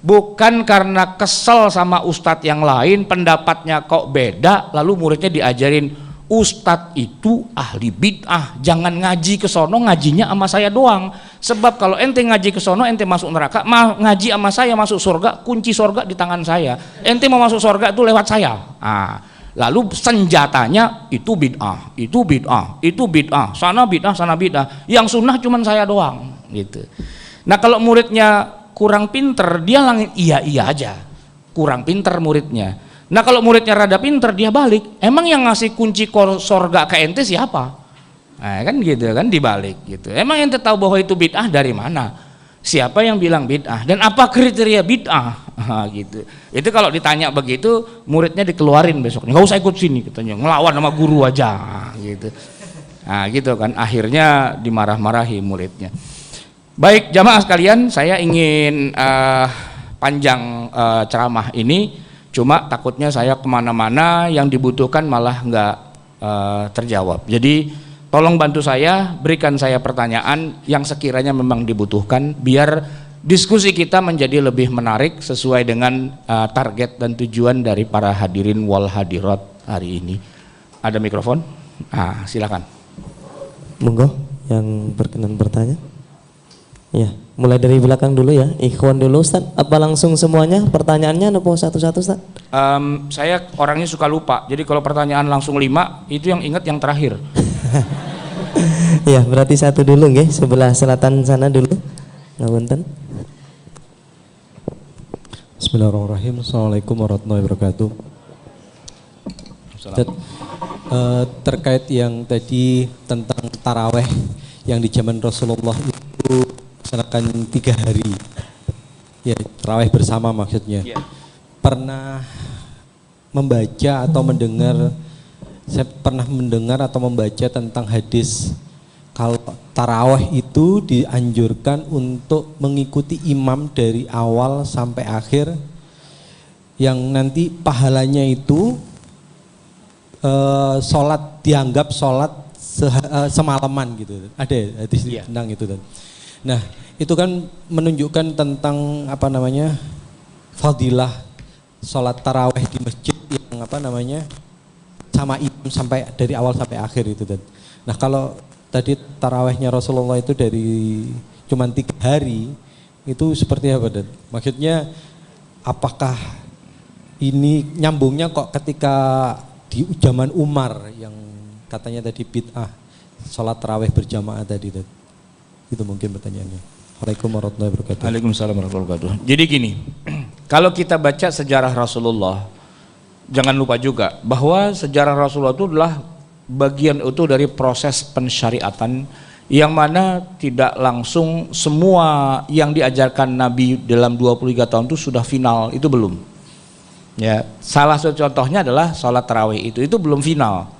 Bukan karena kesel sama ustadz yang lain pendapatnya kok beda lalu muridnya diajarin, Ustadz itu ahli bid'ah, jangan ngaji ke sono, ngajinya sama saya doang. Sebab kalau ente ngaji ke sono ente masuk neraka, ngaji sama saya masuk surga, kunci surga di tangan saya. Ente mau masuk surga itu lewat saya. Lalu senjatanya itu bid'ah, itu bid'ah, itu bid'ah, sana bid'ah, sana bid'ah. Yang sunnah cuman saya doang gitu. Nah, kalau muridnya kurang pinter, dia langit iya aja. Kurang pinter muridnya. Nah, kalau muridnya rada pinter, dia balik. Emang yang ngasih kunci sorga ke ente siapa? Nah, kan gitu kan, dibalik gitu. Emang ente tahu bahwa itu bid'ah dari mana? Siapa yang bilang bid'ah? Dan apa kriteria bid'ah? Gitu. Itu kalau ditanya begitu, muridnya dikeluarin besoknya. Nggak usah ikut sini, katanya. Ngelawan sama guru aja, gitu. Nah, gitu kan. Akhirnya dimarah-marahi muridnya. Baik, jamaah sekalian, saya ingin panjang ceramah ini. Cuma takutnya saya kemana-mana, yang dibutuhkan malah nggak terjawab. Jadi tolong bantu saya, berikan saya pertanyaan yang sekiranya memang dibutuhkan, biar diskusi kita menjadi lebih menarik sesuai dengan target dan tujuan dari para hadirin wal hadirat hari ini. Ada mikrofon? Silakan. Monggo yang berkenan bertanya. Ya, mulai dari belakang dulu ya, ikhwan dulu Ustaz. Apa langsung semuanya pertanyaannya atau satu-satu Ustaz? Saya orangnya suka lupa, jadi kalau pertanyaan langsung 5, itu yang ingat yang terakhir. Ya, berarti satu dulu nggih, sebelah selatan sana dulu. Ngapunten. Bismillahirrahmanirrahim. Assalamualaikum warahmatullahi wabarakatuh. Terkait yang tadi tentang taraweh yang di zaman Rasulullah itu dilaksanakan 3 hari, ya tarawih bersama maksudnya. Pernah membaca atau mendengar, saya pernah mendengar atau membaca tentang hadis kalau tarawih itu dianjurkan untuk mengikuti imam dari awal sampai akhir, yang nanti pahalanya itu sholat, dianggap sholat semalaman gitu. Ada hadis tentang itu dan. Nah, itu kan menunjukkan tentang apa namanya, fadilah sholat taraweh di masjid yang apa namanya sama imam sampai dari awal sampai akhir itu dan. Nah, kalau tadi tarawehnya Rasulullah itu dari cuman 3 hari, itu seperti apa dan? Maksudnya apakah ini nyambungnya kok ketika di zaman Umar yang katanya tadi bid'ah sholat taraweh berjamaah tadi dan. Itu mungkin pertanyaannya. Waalaikumsalam warahmatullahi wabarakatuh. Waalaikumsalam warahmatullahi wabarakatuh. Jadi gini, kalau kita baca sejarah Rasulullah, jangan lupa juga bahwa sejarah Rasulullah itu adalah bagian utuh dari proses pensyariatan, yang mana tidak langsung semua yang diajarkan Nabi dalam 23 tahun itu sudah final, itu belum. Ya, salah satu contohnya adalah sholat tarawih itu belum final.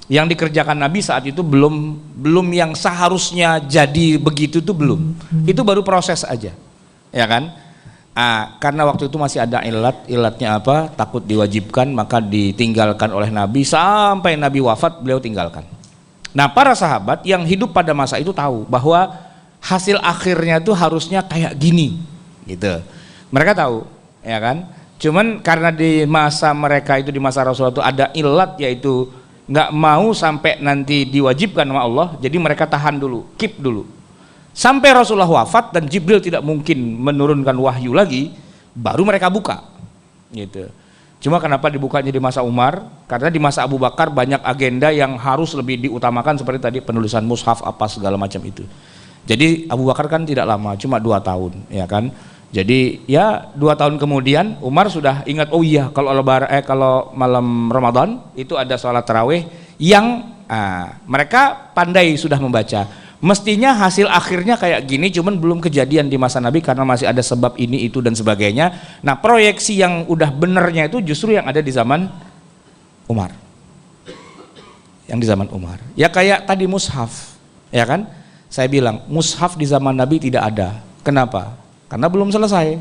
Yang dikerjakan Nabi saat itu belum yang seharusnya jadi begitu itu belum. Itu baru proses aja, ya kan? Karena waktu itu masih ada ilatnya apa? Takut diwajibkan, maka ditinggalkan oleh Nabi sampai Nabi wafat, beliau tinggalkan. Nah, para sahabat yang hidup pada masa itu tahu bahwa hasil akhirnya itu harusnya kayak gini, gitu. Mereka tahu, ya kan? Cuman karena di masa mereka itu, di masa Rasulullah itu ada ilat, yaitu nggak mau sampai nanti diwajibkan sama Allah, jadi mereka tahan dulu, keep dulu sampai Rasulullah wafat dan Jibril tidak mungkin menurunkan wahyu lagi, baru mereka buka gitu. Cuma kenapa dibukanya di masa Umar? Karena di masa Abu Bakar banyak agenda yang harus lebih diutamakan, seperti tadi penulisan mushaf apa segala macam itu. Jadi Abu Bakar kan tidak lama, cuma 2 tahun, ya kan. Jadi ya 2 tahun kemudian Umar sudah ingat, oh iya kalau kalau malam Ramadan itu ada sholat tarawih yang mereka pandai sudah membaca. Mestinya hasil akhirnya kayak gini, cuman belum kejadian di masa Nabi karena masih ada sebab ini itu dan sebagainya. Nah, proyeksi yang udah benernya itu justru yang ada di zaman Umar. Yang di zaman Umar. Ya kayak tadi mushaf, ya kan? Saya bilang mushaf di zaman Nabi tidak ada. Kenapa? Karena belum selesai.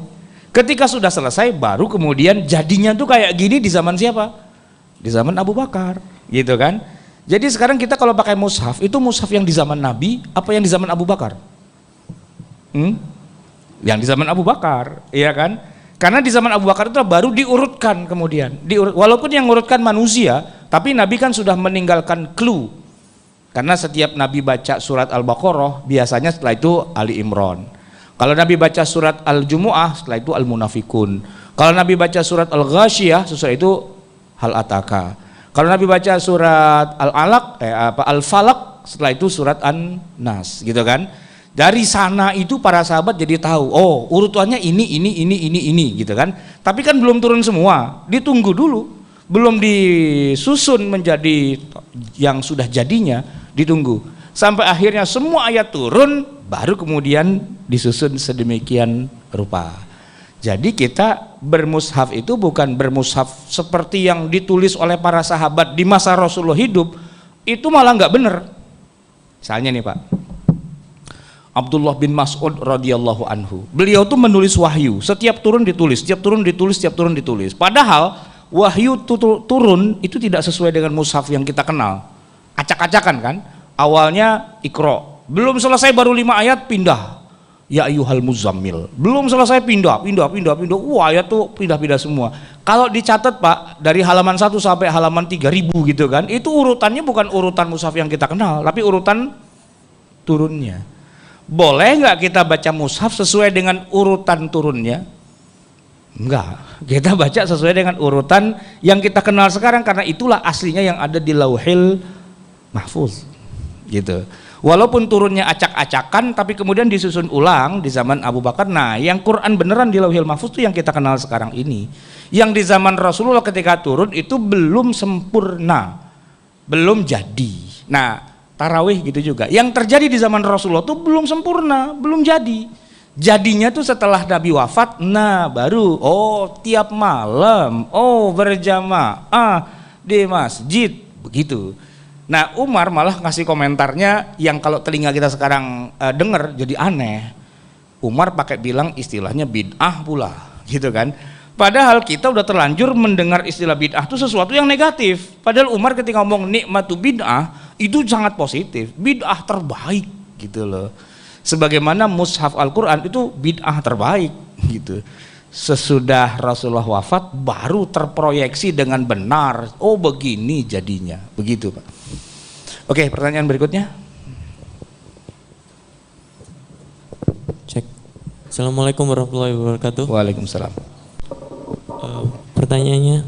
Ketika sudah selesai, baru kemudian jadinya tuh kayak gini di zaman siapa? Di zaman Abu Bakar, gitu kan? Jadi sekarang kita kalau pakai mushaf, itu mushaf yang di zaman Nabi, apa yang di zaman Abu Bakar? Yang di zaman Abu Bakar, iya kan? Karena di zaman Abu Bakar itu baru diurutkan kemudian. Walaupun yang ngurutkan manusia, Tapi Nabi kan sudah meninggalkan clue. Karena setiap Nabi baca surat Al-Baqarah, biasanya setelah itu Ali Imran. Kalau Nabi baca surat Al-Jumu'ah, setelah itu Al-Munafikun. Kalau Nabi baca surat Al-Ghasyiyah, setelah itu Hal Ataka. Kalau Nabi baca surat Al-Alaq, Al-Falaq, setelah itu surat An-Nas, gitu kan? Dari sana itu para sahabat jadi tahu, oh urutannya ini, gitu kan? Tapi kan belum turun semua, ditunggu dulu, belum disusun menjadi yang sudah jadinya, ditunggu. Sampai akhirnya semua ayat turun, baru kemudian disusun sedemikian rupa. Jadi kita bermushaf itu bukan bermushaf seperti yang ditulis oleh para sahabat di masa Rasulullah hidup, itu malah nggak benar. Misalnya nih Pak, Abdullah bin Mas'ud radhiyallahu anhu, beliau tuh menulis wahyu, setiap turun ditulis, setiap turun ditulis, setiap turun ditulis. Padahal wahyu turun itu tidak sesuai dengan mushaf yang kita kenal, acak-acakan kan. Awalnya Iqra, belum selesai baru 5 ayat pindah Ya ayyuhal muzammil, belum selesai pindah, wah ayat tuh pindah-pindah semua. Kalau dicatat Pak, dari halaman 1 sampai halaman 3000 gitu kan, itu urutannya bukan urutan mushaf yang kita kenal, tapi urutan turunnya. Boleh nggak kita baca mushaf sesuai dengan urutan turunnya? Enggak, kita baca sesuai dengan urutan yang kita kenal sekarang, karena itulah aslinya yang ada di Lauhil Mahfuz gitu. Walaupun turunnya acak-acakan, tapi kemudian disusun ulang di zaman Abu Bakar. Nah, yang Quran beneran di Lauhil Mahfuz itu yang kita kenal sekarang ini. Yang di zaman Rasulullah ketika turun itu belum sempurna, belum jadi. Nah, tarawih gitu juga. Yang terjadi di zaman Rasulullah itu belum sempurna, belum jadi. Jadinya tuh setelah Nabi wafat, nah baru, oh tiap malam, oh berjamaah di masjid, begitu. Nah Umar malah ngasih komentarnya yang kalau telinga kita sekarang dengar jadi aneh. Umar pakai bilang istilahnya bid'ah pula, gitu kan. Padahal kita udah terlanjur mendengar istilah bid'ah itu sesuatu yang negatif. Padahal Umar ketika ngomong nikmatu bid'ah itu sangat positif, bid'ah terbaik gitu loh. Sebagaimana mushaf Al-Quran itu bid'ah terbaik gitu. Sesudah Rasulullah wafat baru terproyeksi dengan benar, oh begini jadinya, begitu Pak. Oke, pertanyaan berikutnya. Cek. Assalamualaikum warahmatullahi wabarakatuh. Waalaikumsalam. Pertanyaannya,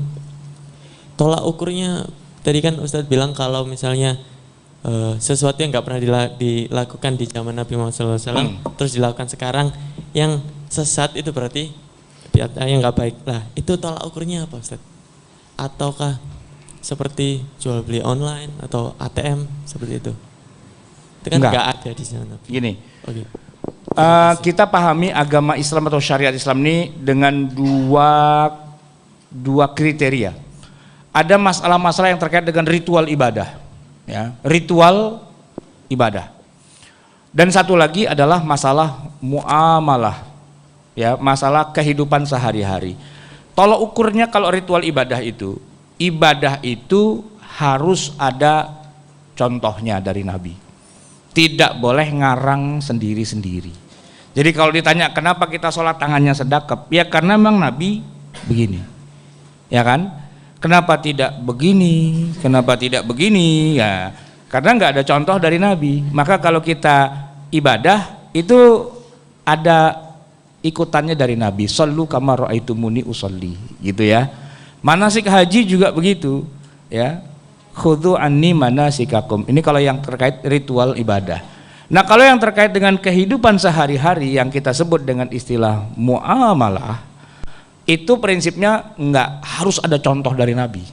tolak ukurnya tadi kan Ustadz bilang kalau misalnya sesuatu yang nggak pernah dilakukan di zaman Nabi Muhammad SAW terus dilakukan sekarang, yang sesat itu berarti yang nggak baik. Lah itu tolak ukurnya apa Ustadz? Ataukah seperti jual beli online atau ATM seperti itu? Itu kan nggak ada di sana. Gini, okay. Kita pahami agama Islam atau syariat Islam ini dengan dua kriteria. Ada masalah-masalah yang terkait dengan ritual ibadah, ya, ritual ibadah. Dan satu lagi adalah masalah muamalah, ya, masalah kehidupan sehari-hari. Tolak ukurnya kalau ritual ibadah itu harus ada contohnya dari Nabi. Tidak boleh ngarang sendiri-sendiri. Jadi kalau ditanya kenapa kita sholat tangannya sedekap, ya karena memang Nabi begini, ya kan? Kenapa tidak begini? Kenapa tidak begini? Ya karena nggak ada contoh dari Nabi. Maka kalau kita ibadah itu ada ikutannya dari Nabi. Shallu kama ra'aitumuni usolli, gitu ya. Manasik haji juga begitu, ya. Khudhu anni manasikakum. Ini kalau yang terkait ritual ibadah. Nah, kalau yang terkait dengan kehidupan sehari-hari yang kita sebut dengan istilah muamalah, itu prinsipnya nggak harus ada contoh dari Nabi.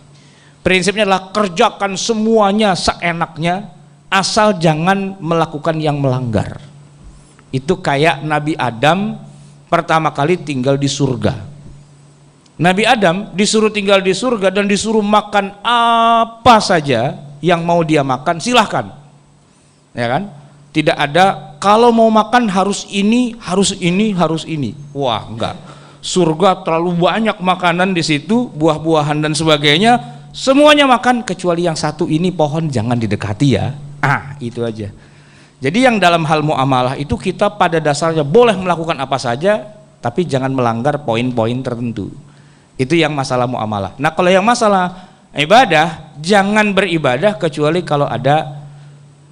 Prinsipnya adalah kerjakan semuanya seenaknya, asal jangan melakukan yang melanggar. Itu kayak Nabi Adam pertama kali tinggal di surga. Nabi Adam disuruh tinggal di surga dan disuruh makan apa saja yang mau dia makan, silahkan, ya kan? Tidak ada kalau mau makan harus ini, harus ini, harus ini. Wah, enggak. Surga terlalu banyak makanan di situ, buah-buahan dan sebagainya, semuanya makan kecuali yang satu ini, pohon jangan didekati ya. Itu aja. Jadi yang dalam hal muamalah itu kita pada dasarnya boleh melakukan apa saja, tapi jangan melanggar poin-poin tertentu. Itu yang masalah muamalah. Nah kalau yang masalah Ibadah, jangan beribadah kecuali kalau ada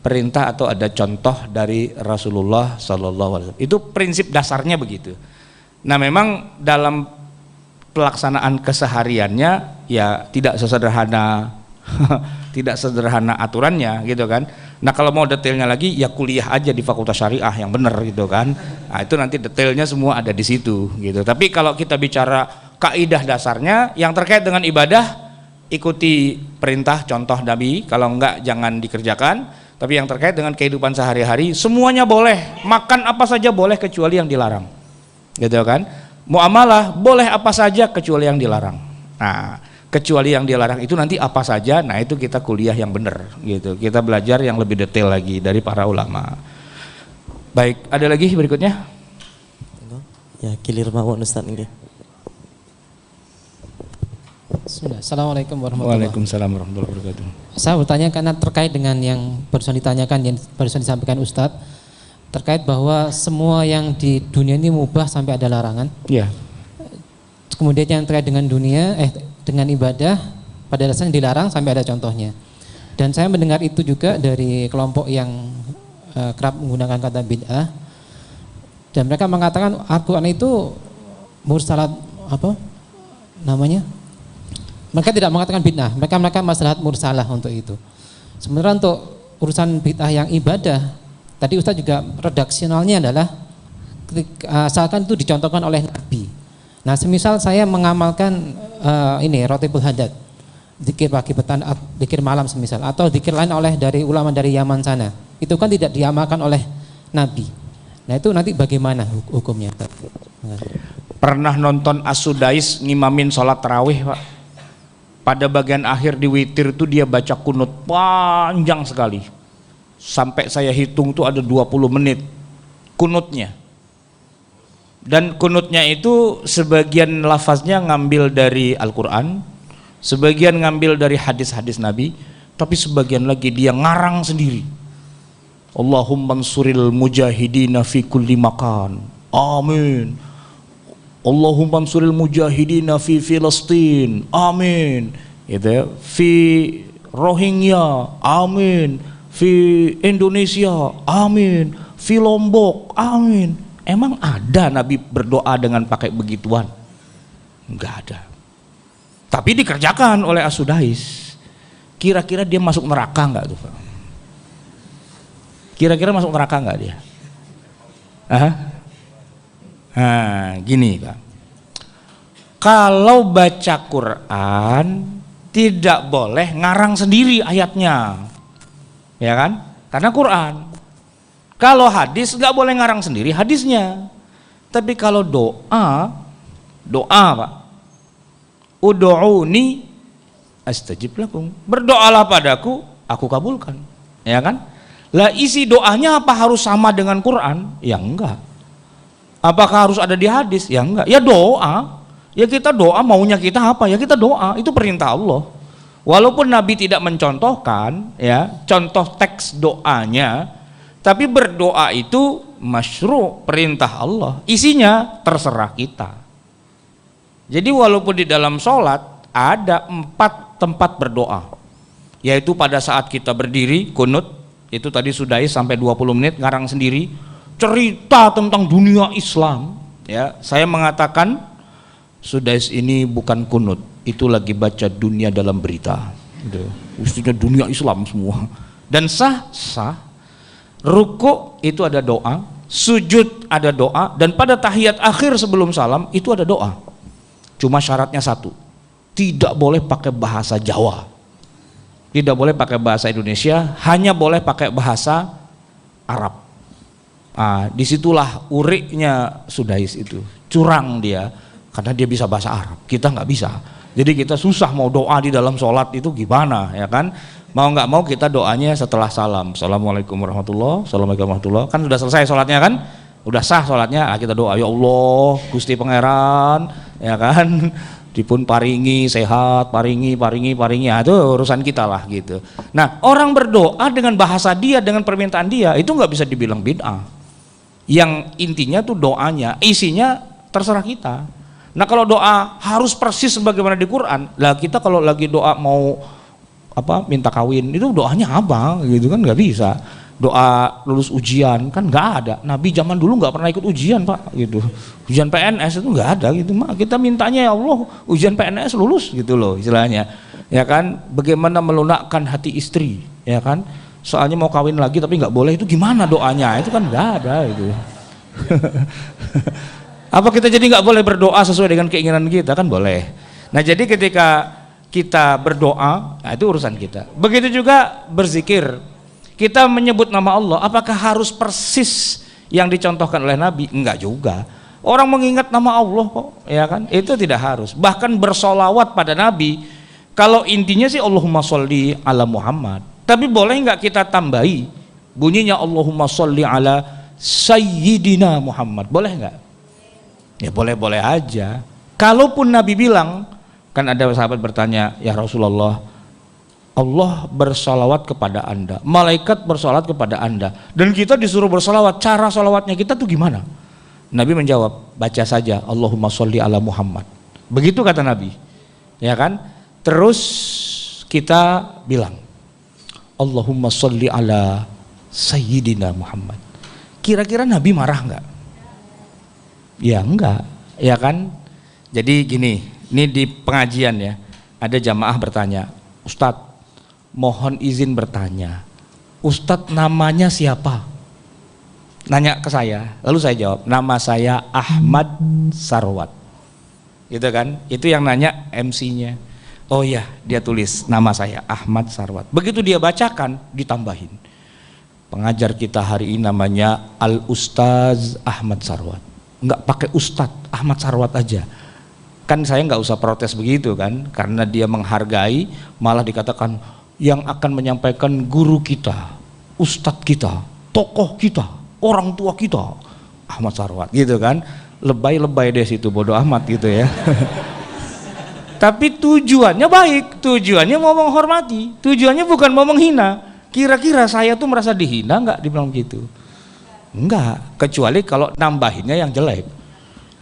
perintah atau ada contoh dari Rasulullah Sallallahu Alaihi Wasallam. Itu prinsip dasarnya begitu. Nah memang dalam pelaksanaan kesehariannya ya tidak sesederhana tidak sederhana aturannya gitu kan. Nah kalau mau detailnya lagi ya kuliah aja di Fakultas Syariah yang benar gitu kan. Nah itu nanti detailnya semua ada di situ gitu. Tapi kalau kita bicara kaidah dasarnya yang terkait dengan ibadah, ikuti perintah contoh Nabi, kalau enggak jangan dikerjakan. Tapi yang terkait dengan kehidupan sehari-hari semuanya boleh, makan apa saja boleh kecuali yang dilarang, gitu kan. Muamalah boleh apa saja kecuali yang dilarang. Nah kecuali yang dilarang itu nanti apa saja, nah itu kita kuliah yang benar gitu, kita belajar yang lebih detail lagi dari para ulama. Baik, ada lagi berikutnya? Ya, kilir mawon Ustaz ini. Assalamualaikum warahmatullahi wabarakatuh. Waalaikumsalam warahmatullahi wabarakatuh. Saya bertanya karena terkait dengan yang barusan ditanyakan, yang barusan disampaikan Ustadz, terkait bahwa semua yang di dunia ini mubah sampai ada larangan. Iya. Kemudian yang terkait dengan dunia, dengan ibadah pada dasarnya dilarang sampai ada contohnya. Dan saya mendengar itu juga dari kelompok yang kerap menggunakan kata bid'ah. Dan mereka mengatakan Al-Quran itu mursalat apa namanya? Mereka tidak mengatakan bid'ah, mereka maslahat mursalah untuk itu. Sementara untuk urusan bid'ah yang ibadah, tadi Ustaz juga redaksionalnya adalah asalkan itu dicontohkan oleh Nabi. Nah, semisal saya mengamalkan ini rotibul hadat, zikir pagi petang, zikir malam semisal, atau zikir lain oleh dari ulama dari Yaman sana, itu kan tidak diamalkan oleh Nabi. Nah, itu nanti bagaimana hukumnya? Pernah nonton As-Sudais ngimamin sholat tarawih, Pak? Pada bagian akhir di witir itu dia baca kunut panjang sekali. Sampai saya hitung tuh ada 20 menit kunutnya. Dan kunutnya itu sebagian lafaznya ngambil dari Al-Quran, sebagian ngambil dari hadis-hadis Nabi, tapi sebagian lagi dia ngarang sendiri. Allahumma ansuril mujahidina fi kulli makan. Amin. Allahumma ansuril mujahidina fi Filistin, amin. Gitu ya. Fi Rohingya, amin. Fi Indonesia, amin. Fi Lombok, amin. Emang ada Nabi berdoa dengan pakai begituan? Enggak ada. Tapi dikerjakan oleh As-Sudais. Kira-kira dia masuk neraka enggak tuh, Pak? Kira-kira masuk neraka enggak dia? Nah, gini Pak, kalau baca Quran tidak boleh ngarang sendiri ayatnya, ya kan? Karena Quran. Kalau hadis nggak boleh ngarang sendiri hadisnya. Tapi kalau doa Pak, ud'uni astajib lakum, berdoalah padaku, aku kabulkan, ya kan? Lah isi doanya apa harus sama dengan Quran? Ya enggak. Apakah harus ada di hadis? Ya enggak. Ya doa. Ya kita doa, maunya kita apa? Ya kita doa. Itu perintah Allah. Walaupun Nabi tidak mencontohkan ya contoh teks doanya, tapi berdoa itu masyru', perintah Allah. Isinya terserah kita. Jadi walaupun di dalam sholat ada 4 tempat berdoa, yaitu pada saat kita berdiri kunut, itu tadi Sudais sampai 20 menit ngarang sendiri, cerita tentang dunia Islam, ya. Saya mengatakan Sudais ini bukan kunut, itu lagi baca dunia dalam berita, gitu. Mestinya dunia Islam semua. Dan sah. Ruku itu ada doa, sujud ada doa, dan pada tahiyat akhir sebelum salam itu ada doa. Cuma syaratnya satu, tidak boleh pakai bahasa Jawa, tidak boleh pakai bahasa Indonesia, hanya boleh pakai bahasa Arab. Disitulah uriknya Sudais itu, curang dia karena dia bisa bahasa Arab, kita nggak bisa. Jadi kita susah mau doa di dalam sholat itu gimana, ya kan? Mau nggak mau kita doanya setelah salam. Assalamualaikum warahmatullahi, assalamualaikum warahmatullahi. Kan sudah selesai sholatnya kan? Udah sah sholatnya, kita doa, ya Allah Gusti Pangeran, ya kan? Dipun paringi sehat, paringi, ya, itu urusan kita lah gitu. Nah orang berdoa dengan bahasa dia, dengan permintaan dia, itu nggak bisa dibilang bid'ah. Yang intinya tuh doanya, isinya terserah kita. Nah kalau doa harus persis sebagaimana di Quran, lah kita kalau lagi doa mau minta kawin itu doanya apa gitu kan, nggak bisa. Doa lulus ujian kan nggak ada. Nabi zaman dulu nggak pernah ikut ujian Pak gitu. Ujian PNS itu nggak ada gitu. Kita mintanya ya Allah ujian PNS lulus gitu loh istilahnya. Ya kan, bagaimana melunakkan hati istri, ya kan? Soalnya mau kawin lagi tapi nggak boleh, itu gimana doanya? Itu kan nggak ada itu. Apa kita jadi nggak boleh berdoa sesuai dengan keinginan kita? Kan boleh. Nah jadi ketika kita berdoa, nah itu urusan kita. Begitu juga berzikir. Kita menyebut nama Allah, apakah harus persis yang dicontohkan oleh Nabi? Enggak juga. Orang mengingat nama Allah kok, ya kan? Itu tidak harus. Bahkan bersolawat pada Nabi, kalau intinya sih Allahumma sholli ala Muhammad. Tapi boleh nggak kita tambahi bunyinya Allahumma sholli ala Sayyidina Muhammad? Boleh nggak? Ya boleh-boleh aja. Kalaupun Nabi bilang, kan ada sahabat bertanya, ya Rasulullah, Allah bersolawat kepada anda, malaikat bersolawat kepada anda, dan kita disuruh bersolawat, cara solawatnya kita tuh gimana? Nabi menjawab, baca saja Allahumma sholli ala Muhammad. Begitu kata Nabi, ya kan? Terus kita bilang Allahumma sholli ala Sayyidina Muhammad. Kira-kira Nabi marah nggak? Ya enggak, ya kan? Jadi gini, ini di pengajian ya, ada jamaah bertanya, Ustadz mohon izin bertanya, Ustadz namanya siapa? Nanya ke saya, lalu saya jawab, nama saya Ahmad Sarwat. Gitu kan? Itu yang nanya MC-nya. Oh iya, dia tulis nama saya Ahmad Sarwat. Begitu dia bacakan, ditambahin. Pengajar kita hari ini namanya Al Ustaz Ahmad Sarwat. Enggak pakai Ustadz, Ahmad Sarwat aja. Kan saya nggak usah protes begitu kan, karena dia menghargai, malah dikatakan yang akan menyampaikan guru kita, ustadz kita, tokoh kita, orang tua kita, Ahmad Sarwat gitu kan. Lebay-lebay deh situ, bodoh amat gitu ya. Tapi tujuannya baik, tujuannya mau menghormati, tujuannya bukan mau menghina. Kira-kira saya tuh merasa dihina nggak dibilang gitu? Enggak, kecuali kalau nambahinnya yang jelek.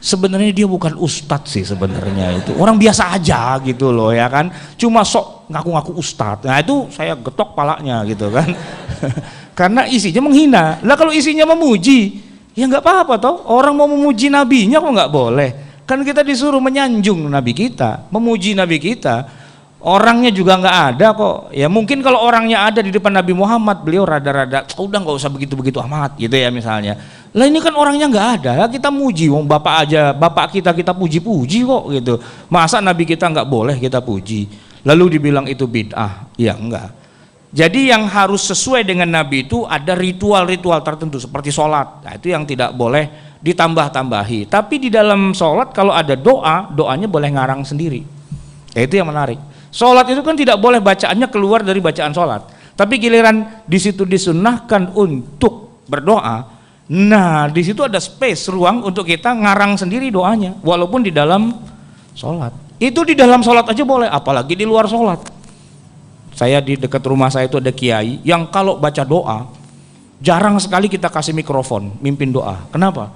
Sebenarnya dia bukan ustadz sih sebenarnya, itu orang biasa aja gitu loh ya kan, cuma sok ngaku-ngaku ustadz. Nah itu saya getok palanya gitu kan. Karena isinya menghina. Lah kalau isinya memuji, ya nggak apa-apa toh, orang mau memuji nabinya kok nggak boleh? Kan kita disuruh menyanjung nabi kita, memuji nabi kita. Orangnya juga nggak ada kok. Ya mungkin kalau orangnya ada di depan Nabi Muhammad, beliau rada-rada udah nggak usah begitu-begitu amat gitu ya misalnya. Lah ini kan orangnya nggak ada, lah kita muji, wong bapak aja, bapak kita puji-puji kok gitu. Masa Nabi kita nggak boleh kita puji? Lalu dibilang itu bid'ah? Ya enggak. Jadi yang harus sesuai dengan Nabi itu ada ritual-ritual tertentu seperti sholat. Nah itu yang tidak boleh ditambah-tambahi. Tapi di dalam sholat kalau ada doa, doanya boleh ngarang sendiri. Ya itu yang menarik. Sholat itu kan tidak boleh bacaannya keluar dari bacaan sholat. Tapi giliran di situ disunnahkan untuk berdoa, nah di situ ada space, ruang untuk kita ngarang sendiri doanya, walaupun di dalam sholat. Itu di dalam sholat aja boleh, apalagi di luar sholat. Saya di dekat rumah saya itu ada kiai yang kalau baca doa, jarang sekali kita kasih mikrofon, mimpin doa. Kenapa?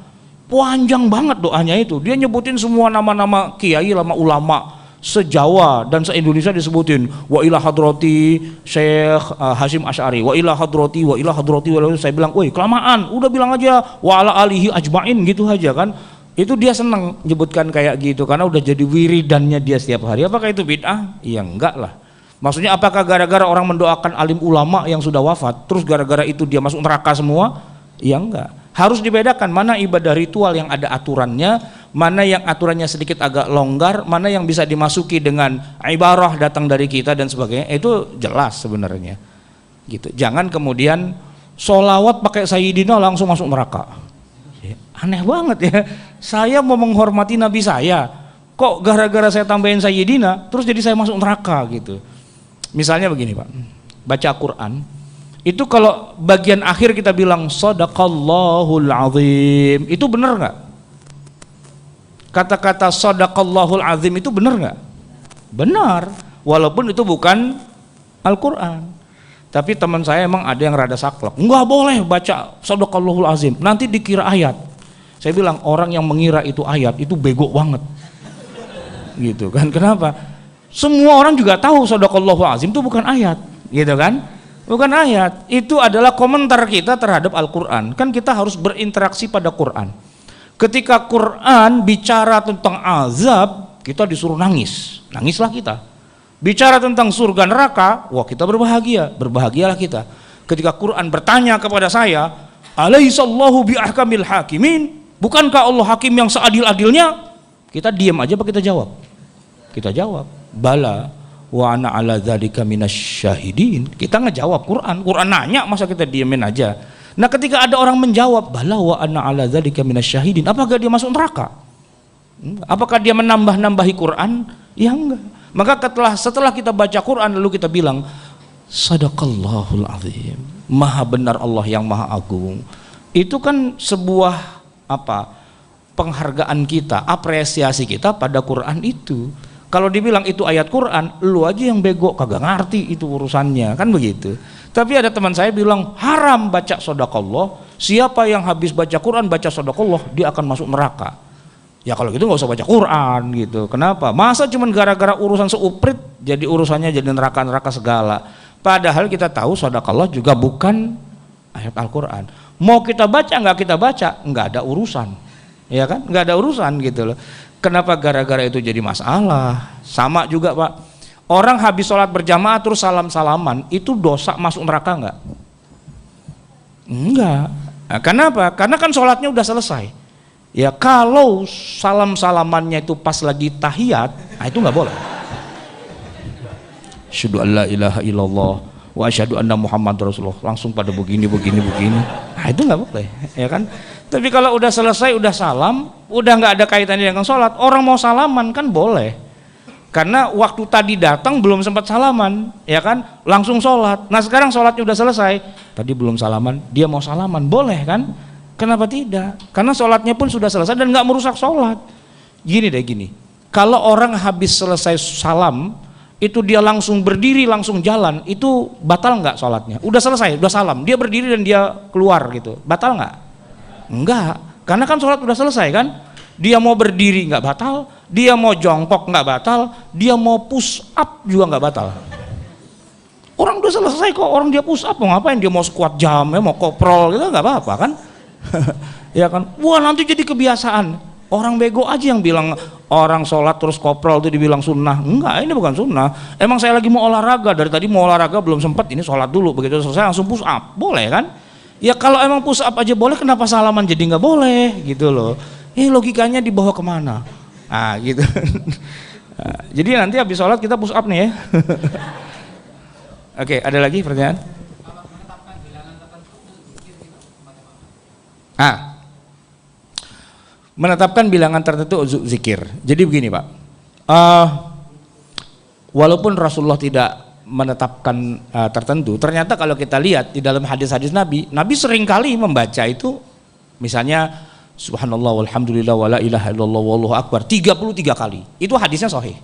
Panjang banget doanya itu. Dia nyebutin semua nama-nama kiai, nama ulama se-Jawa dan se-Indonesia disebutin, wa ila hadrati Syekh Hasyim Asy'ari, wa ila hadrati, wa ila hadrati, wa ila. Saya bilang, woi kelamaan, udah bilang aja wa ala alihi ajmain gitu aja kan. Itu dia senang nyebutkan kayak gitu karena udah jadi wiridannya dia setiap hari. Apakah itu bid'ah? Ya enggak lah. Maksudnya apakah gara-gara orang mendoakan alim ulama yang sudah wafat terus gara-gara itu dia masuk neraka semua? Ya enggak. Harus dibedakan mana ibadah ritual yang ada aturannya, mana yang aturannya sedikit agak longgar, mana yang bisa dimasuki dengan ibarah datang dari kita dan sebagainya. Itu jelas sebenarnya gitu. Jangan kemudian sholawat pakai sayyidina langsung masuk neraka. Aneh banget ya. Saya mau menghormati nabi saya, kok gara-gara saya tambahin sayyidina terus jadi saya masuk neraka gitu. Misalnya begini Pak, baca Quran itu kalau bagian akhir kita bilang shadaqallahul azim, itu benar nggak? Kata-kata shadaqallahul azim itu benar nggak? Benar, walaupun itu bukan Al-Quran. Tapi teman saya emang ada yang rada saklek, nggak boleh baca shadaqallahul azim, nanti dikira ayat. Saya bilang orang yang mengira itu ayat itu bego banget. gitu kan. Kenapa? Semua orang juga tahu shadaqallahu azim itu bukan ayat, gitu kan? Bukan ayat, itu adalah komentar kita terhadap Al-Quran. Kan kita harus berinteraksi pada Quran. Ketika Quran bicara tentang azab, kita disuruh nangis, nangislah kita. Bicara tentang surga neraka, wah kita berbahagia, berbahagialah kita. Ketika Quran bertanya kepada saya, alaihissallahu biahkamil hakimin, bukankah Allah hakim yang seadil-adilnya? Kita diam aja apa kita jawab? Kita jawab, bala wa ana ala dzalika minasyahidin. Kita ngejawab Quran. Quran nanya, masa kita diemin aja? Nah, ketika ada orang menjawab bala wa ana ala dzalika minasyahidin, apakah dia masuk neraka? Apakah dia menambah-nambahi Quran? Ya enggak. Maka setelah kita baca Quran lalu kita bilang shadaqallahul azim, maha benar Allah yang maha agung. Itu kan sebuah penghargaan kita, apresiasi kita pada Quran itu. Kalau dibilang itu ayat Quran, lu aja yang bego kagak ngerti itu urusannya, kan begitu. Tapi ada teman saya bilang haram baca shadaqallah, siapa yang habis baca Quran baca shadaqallah dia akan masuk neraka. Ya kalau gitu nggak usah baca Quran gitu. Kenapa? Masa cuman gara-gara urusan seuprit jadi urusannya jadi neraka-neraka segala. Padahal kita tahu shadaqallah juga bukan ayat Al-Quran. Mau kita baca nggak kita baca nggak ada urusan, ya kan? Nggak ada urusan gitu loh. Kenapa gara-gara itu jadi masalah? Sama juga Pak, orang habis sholat berjamaah terus salam-salaman, itu dosa masuk neraka nggak? Enggak. Nah, kenapa? Karena kan sholatnya udah selesai. Ya kalau salam-salamannya itu pas lagi tahiyat, nah itu nggak boleh. Asyhadu an la ilaha illallah wa asyhadu anna Muhammad Rasulullah, langsung pada begini. Nah itu nggak boleh, ya kan? Tapi kalau udah selesai, udah salam, udah nggak ada kaitannya dengan sholat, orang mau salaman kan boleh. Karena waktu tadi datang belum sempat salaman, ya kan? Langsung sholat. Nah sekarang sholatnya udah selesai, tadi belum salaman, dia mau salaman, boleh kan? Kenapa tidak? Karena sholatnya pun sudah selesai dan nggak merusak sholat. Gini, kalau orang habis selesai salam, itu dia langsung berdiri, langsung jalan, itu batal nggak sholatnya? Udah selesai, udah salam, dia berdiri dan dia keluar gitu, batal nggak? Enggak, karena kan sholat udah selesai kan. Dia mau berdiri nggak batal, dia mau jongkok nggak batal, dia mau push up juga nggak batal. Orang udah selesai kok, orang dia push up mau ngapain? Dia mau squat jam, ya mau koprol gitu nggak apa-apa kan? Ya kan? Wah nanti jadi kebiasaan. Orang bego aja yang bilang orang sholat terus koprol itu dibilang sunnah. Enggak, ini bukan sunnah. Emang saya lagi mau olahraga, dari tadi mau olahraga belum sempat, ini sholat dulu, begitu selesai langsung push up, boleh kan? Ya kalau emang push up aja boleh, kenapa salaman jadi nggak boleh gitu loh? Logikanya dibawa kemana? Ah gitu. Nah, jadi nanti habis sholat kita push up nih ya. Oke, ada lagi pertanyaan? Menetapkan bilangan tertentu zikir. Jadi begini Pak, walaupun Rasulullah tidak menetapkan tertentu, ternyata kalau kita lihat di dalam hadis-hadis Nabi seringkali membaca itu misalnya subhanallah walhamdulillah wala ilaha illallah wallahu akbar 33 kali. Itu hadisnya sahih.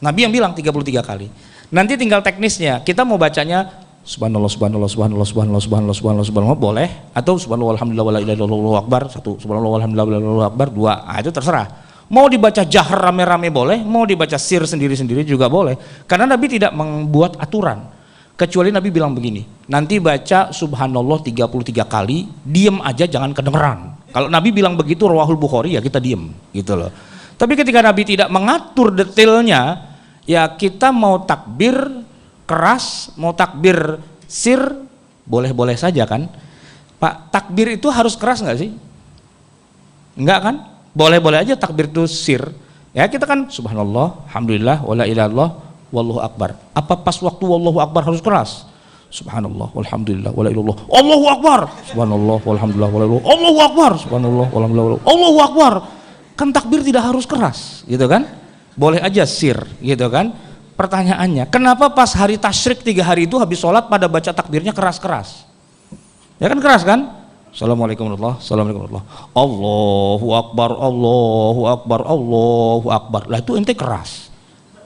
Nabi yang bilang 33 kali. Nanti tinggal teknisnya, kita mau bacanya subhanallah subhanallah subhanallah subhanallah subhanallah subhanallah subhanallah boleh, atau subhanallah walhamdulillah wala ilaha illallah wallahu akbar 1, subhanallah walhamdulillah wallahu akbar 2. Itu terserah. Mau dibaca jahar rame-rame boleh, mau dibaca sir sendiri-sendiri juga boleh. Karena Nabi tidak membuat aturan. Kecuali Nabi bilang begini, nanti baca subhanallah 33 kali, diem aja jangan kedengeran. Kalau Nabi bilang begitu rawahul Bukhari ya kita diem gitu loh. Tapi ketika Nabi tidak mengatur detailnya, ya kita mau takbir keras, mau takbir sir, boleh-boleh saja kan. Pak, takbir itu harus keras nggak sih? Enggak kan? Boleh-boleh aja takbir itu sir. Ya kita kan subhanallah, alhamdulillah, wala ilaha illallah, wallahu akbar. Apa pas waktu wallahu akbar harus keras? Subhanallah, walhamdulillah, wala ilaha illallah, Allahu akbar. Subhanallah, walhamdulillah, wala ilaha illallah, Allahu akbar. Subhanallah, walhamdulillah, Allahu akbar. Kan takbir tidak harus keras, gitu kan? Boleh aja sir, gitu kan? Pertanyaannya, kenapa pas hari tasyrik 3 hari itu habis sholat pada baca takbirnya keras-keras? Ya kan keras kan? Assalamualaikum warahmatullahi wabarakatuh. Allahu akbar, Allahu akbar, Allahu akbar. Lah itu ente keras.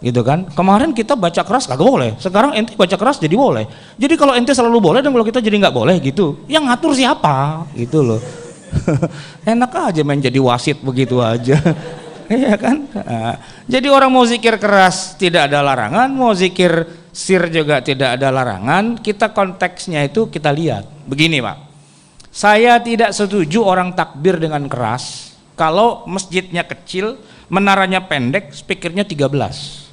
Gitu kan? Kemarin kita baca keras kagak boleh. Sekarang ente baca keras jadi boleh. Jadi kalau ente selalu boleh dan kalau kita jadi nggak boleh gitu. Yang ngatur siapa? Gitu loh. Enak aja main jadi wasit begitu aja. Iya kan? Nah, jadi orang mau zikir keras tidak ada larangan, mau zikir sir juga tidak ada larangan. Kita konteksnya itu kita lihat. Begini Pak, saya tidak setuju orang takbir dengan keras kalau masjidnya kecil, menaranya pendek, speakernya 13.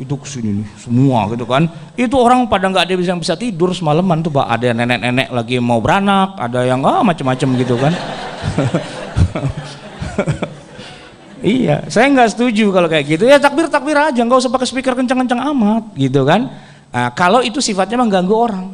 Itu kesini nih semua gitu kan. Itu orang pada nggak ada yang bisa tidur semalaman tuh Pak. Ada nenek-nenek lagi mau beranak, ada yang macam-macam gitu kan. Iya, saya nggak setuju kalau kayak gitu. Ya takbir aja, nggak usah pakai speaker kencang-kencang amat, gitu kan. Nah, kalau itu sifatnya mengganggu orang.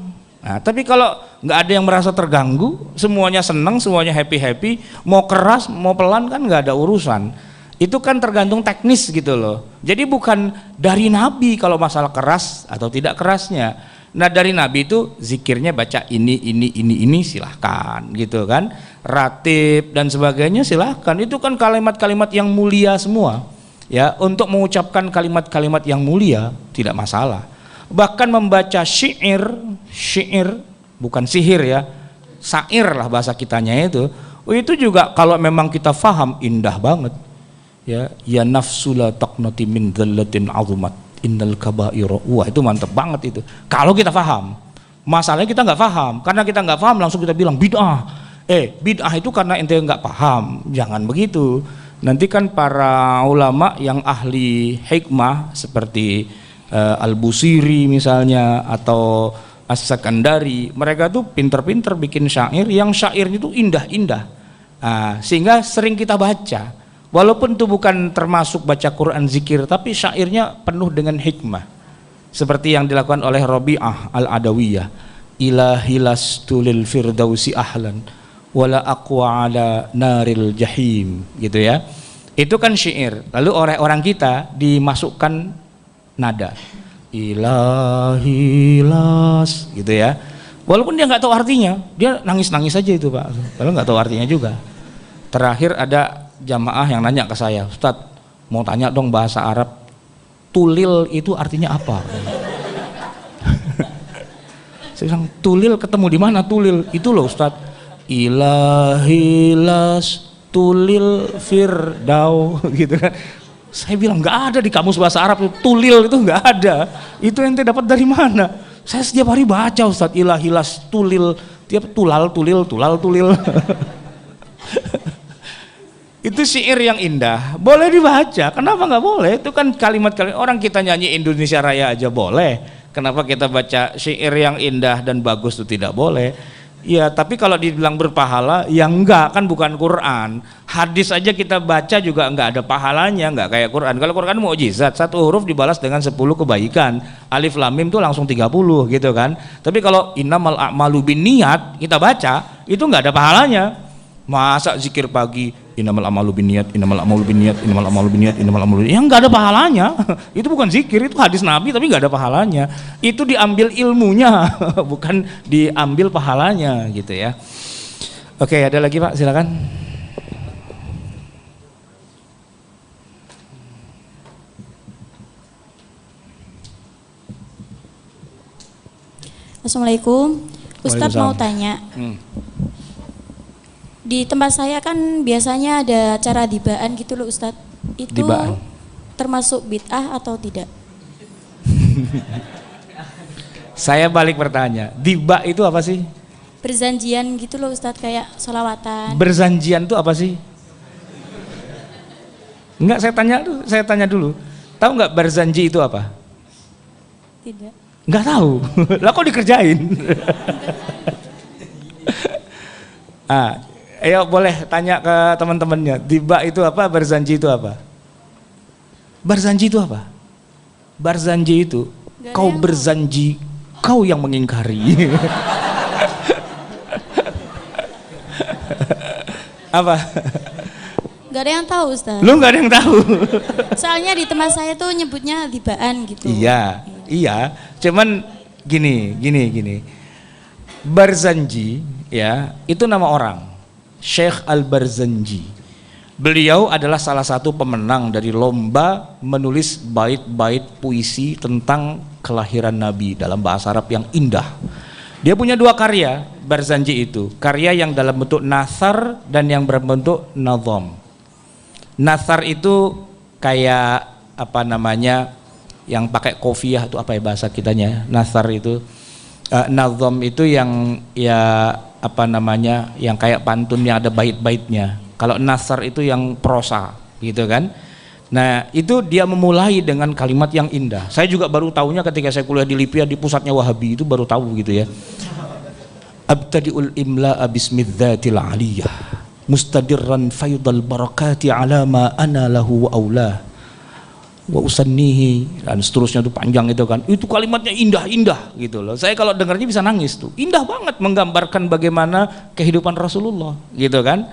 Nah, tapi kalau nggak ada yang merasa terganggu, semuanya senang, semuanya happy, mau keras, mau pelan kan nggak ada urusan. Itu kan tergantung teknis gitu loh. Jadi bukan dari Nabi kalau masalah keras atau tidak kerasnya. Nah dari Nabi itu zikirnya baca ini silahkan gitu kan, ratib dan sebagainya silahkan. Itu kan kalimat-kalimat yang mulia semua ya. Untuk mengucapkan kalimat-kalimat yang mulia tidak masalah. Bahkan membaca syair bukan sihir ya, syair lah bahasa kitanya itu juga kalau memang kita faham indah banget ya nafsula taqnati min dhallatin azumat innal kaba'ira. Wah itu mantep banget itu kalau kita paham. Masalahnya kita nggak paham, karena kita nggak paham langsung kita bilang bid'ah. Bid'ah itu karena ente nggak paham, jangan begitu. Nanti kan para ulama yang ahli hikmah seperti Al-Busiri misalnya atau As-Sakandari, mereka tuh pinter-pinter bikin syair yang syairnya itu indah-indah, sehingga sering kita baca. Walaupun itu bukan termasuk baca Quran zikir, tapi syairnya penuh dengan hikmah. Seperti yang dilakukan oleh Rabi'ah Al-Adawiyah. Ilahi lastu lil firdausi ahlan wala aqwa ala naril jahim, gitu ya. Itu kan syair. Lalu orang kita dimasukkan nada. Ilahi las, gitu ya. Walaupun dia nggak tahu artinya, dia nangis-nangis aja itu Pak. Kalau nggak tahu artinya juga. Terakhir ada jamaah yang nanya ke saya, Ustadz mau tanya dong bahasa Arab, tulil itu artinya apa? Saya bilang tulil ketemu di mana tulil? Itu loh Ustadz, ilahilas tulil firdau gitu kan. Saya bilang nggak ada di kamus bahasa Arab tulil itu nggak ada. Itu ente dapat dari mana? Saya setiap hari baca Ustadz, ilahilas tulil, tiap tulal tulil. Itu syair yang indah, boleh dibaca. Kenapa nggak boleh? Itu kan kalimat-kalimat orang kita nyanyi Indonesia Raya aja boleh. Kenapa kita baca syair yang indah dan bagus itu tidak boleh? Ya, tapi kalau dibilang berpahala, ya enggak, kan bukan Quran. Hadis aja kita baca juga enggak ada pahalanya, enggak kayak Quran. Kalau Quran mukjizat, satu huruf dibalas dengan 10 kebaikan. Alif lam mim tuh langsung 30 gitu kan. Tapi kalau innamal a'malu binniyat kita baca, itu enggak ada pahalanya. Masa zikir pagi innamal a'malu binniyat, innamal a'malu binniyat, innamal a'malu binniyat, innamal a'malu binniyat, yang enggak ada pahalanya. Itu bukan zikir, itu hadis Nabi tapi enggak ada pahalanya. Itu diambil ilmunya, bukan diambil pahalanya gitu ya. Oke, ada lagi Pak, silakan. Assalamualaikum. Ustadz mau tanya. Di tempat saya kan biasanya ada acara dibaan gitu loh Ustadz. Itu dibaan termasuk bid'ah atau tidak? Saya balik bertanya, diba itu apa sih? Berzanjian gitu loh Ustadz, kayak sholawatan. Berzanjian itu apa sih? Enggak, saya tanya dulu. Tahu nggak berzanji itu apa? Tidak. Nggak tahu. Lah kok dikerjain? Ayo boleh tanya ke teman-temannya, tiba itu apa, berzanji itu apa? Berzanji itu apa? Berzanji itu kau berzanji, kau yang mengingkari. Apa? Gak ada yang tahu Ustaz. Lu gak ada yang tahu? Soalnya di tempat saya tuh nyebutnya dibaan gitu. Iya. Cuman gini. Barzanji ya, itu nama orang. Syekh Al-Barzanji. Beliau adalah salah satu pemenang dari lomba menulis bait-bait puisi tentang kelahiran Nabi dalam bahasa Arab yang indah. Dia punya 2 karya, Barzanji itu. Karya yang dalam bentuk nasar dan yang berbentuk nazam. Nathar itu kayak apa namanya yang pakai kofiah itu apa ya bahasa kitanya? Nathar itu nazam itu yang ya apa namanya yang kayak pantun yang ada bait-baitnya. Kalau nasar itu yang prosa gitu kan. Nah itu dia memulai dengan kalimat yang indah. Saya juga baru tahunya ketika saya kuliah di Libya di pusatnya Wahabi itu baru tahu gitu ya. Abtadi'ul imla'a bismidzatil aliyah mustadirran faydal barakati ala ma ana lahu wa aulah wa usannihi dan seterusnya itu panjang itu kan. Itu kalimatnya indah-indah gitu loh. Saya kalau dengarnya bisa nangis tuh. Indah banget menggambarkan bagaimana kehidupan Rasulullah gitu kan.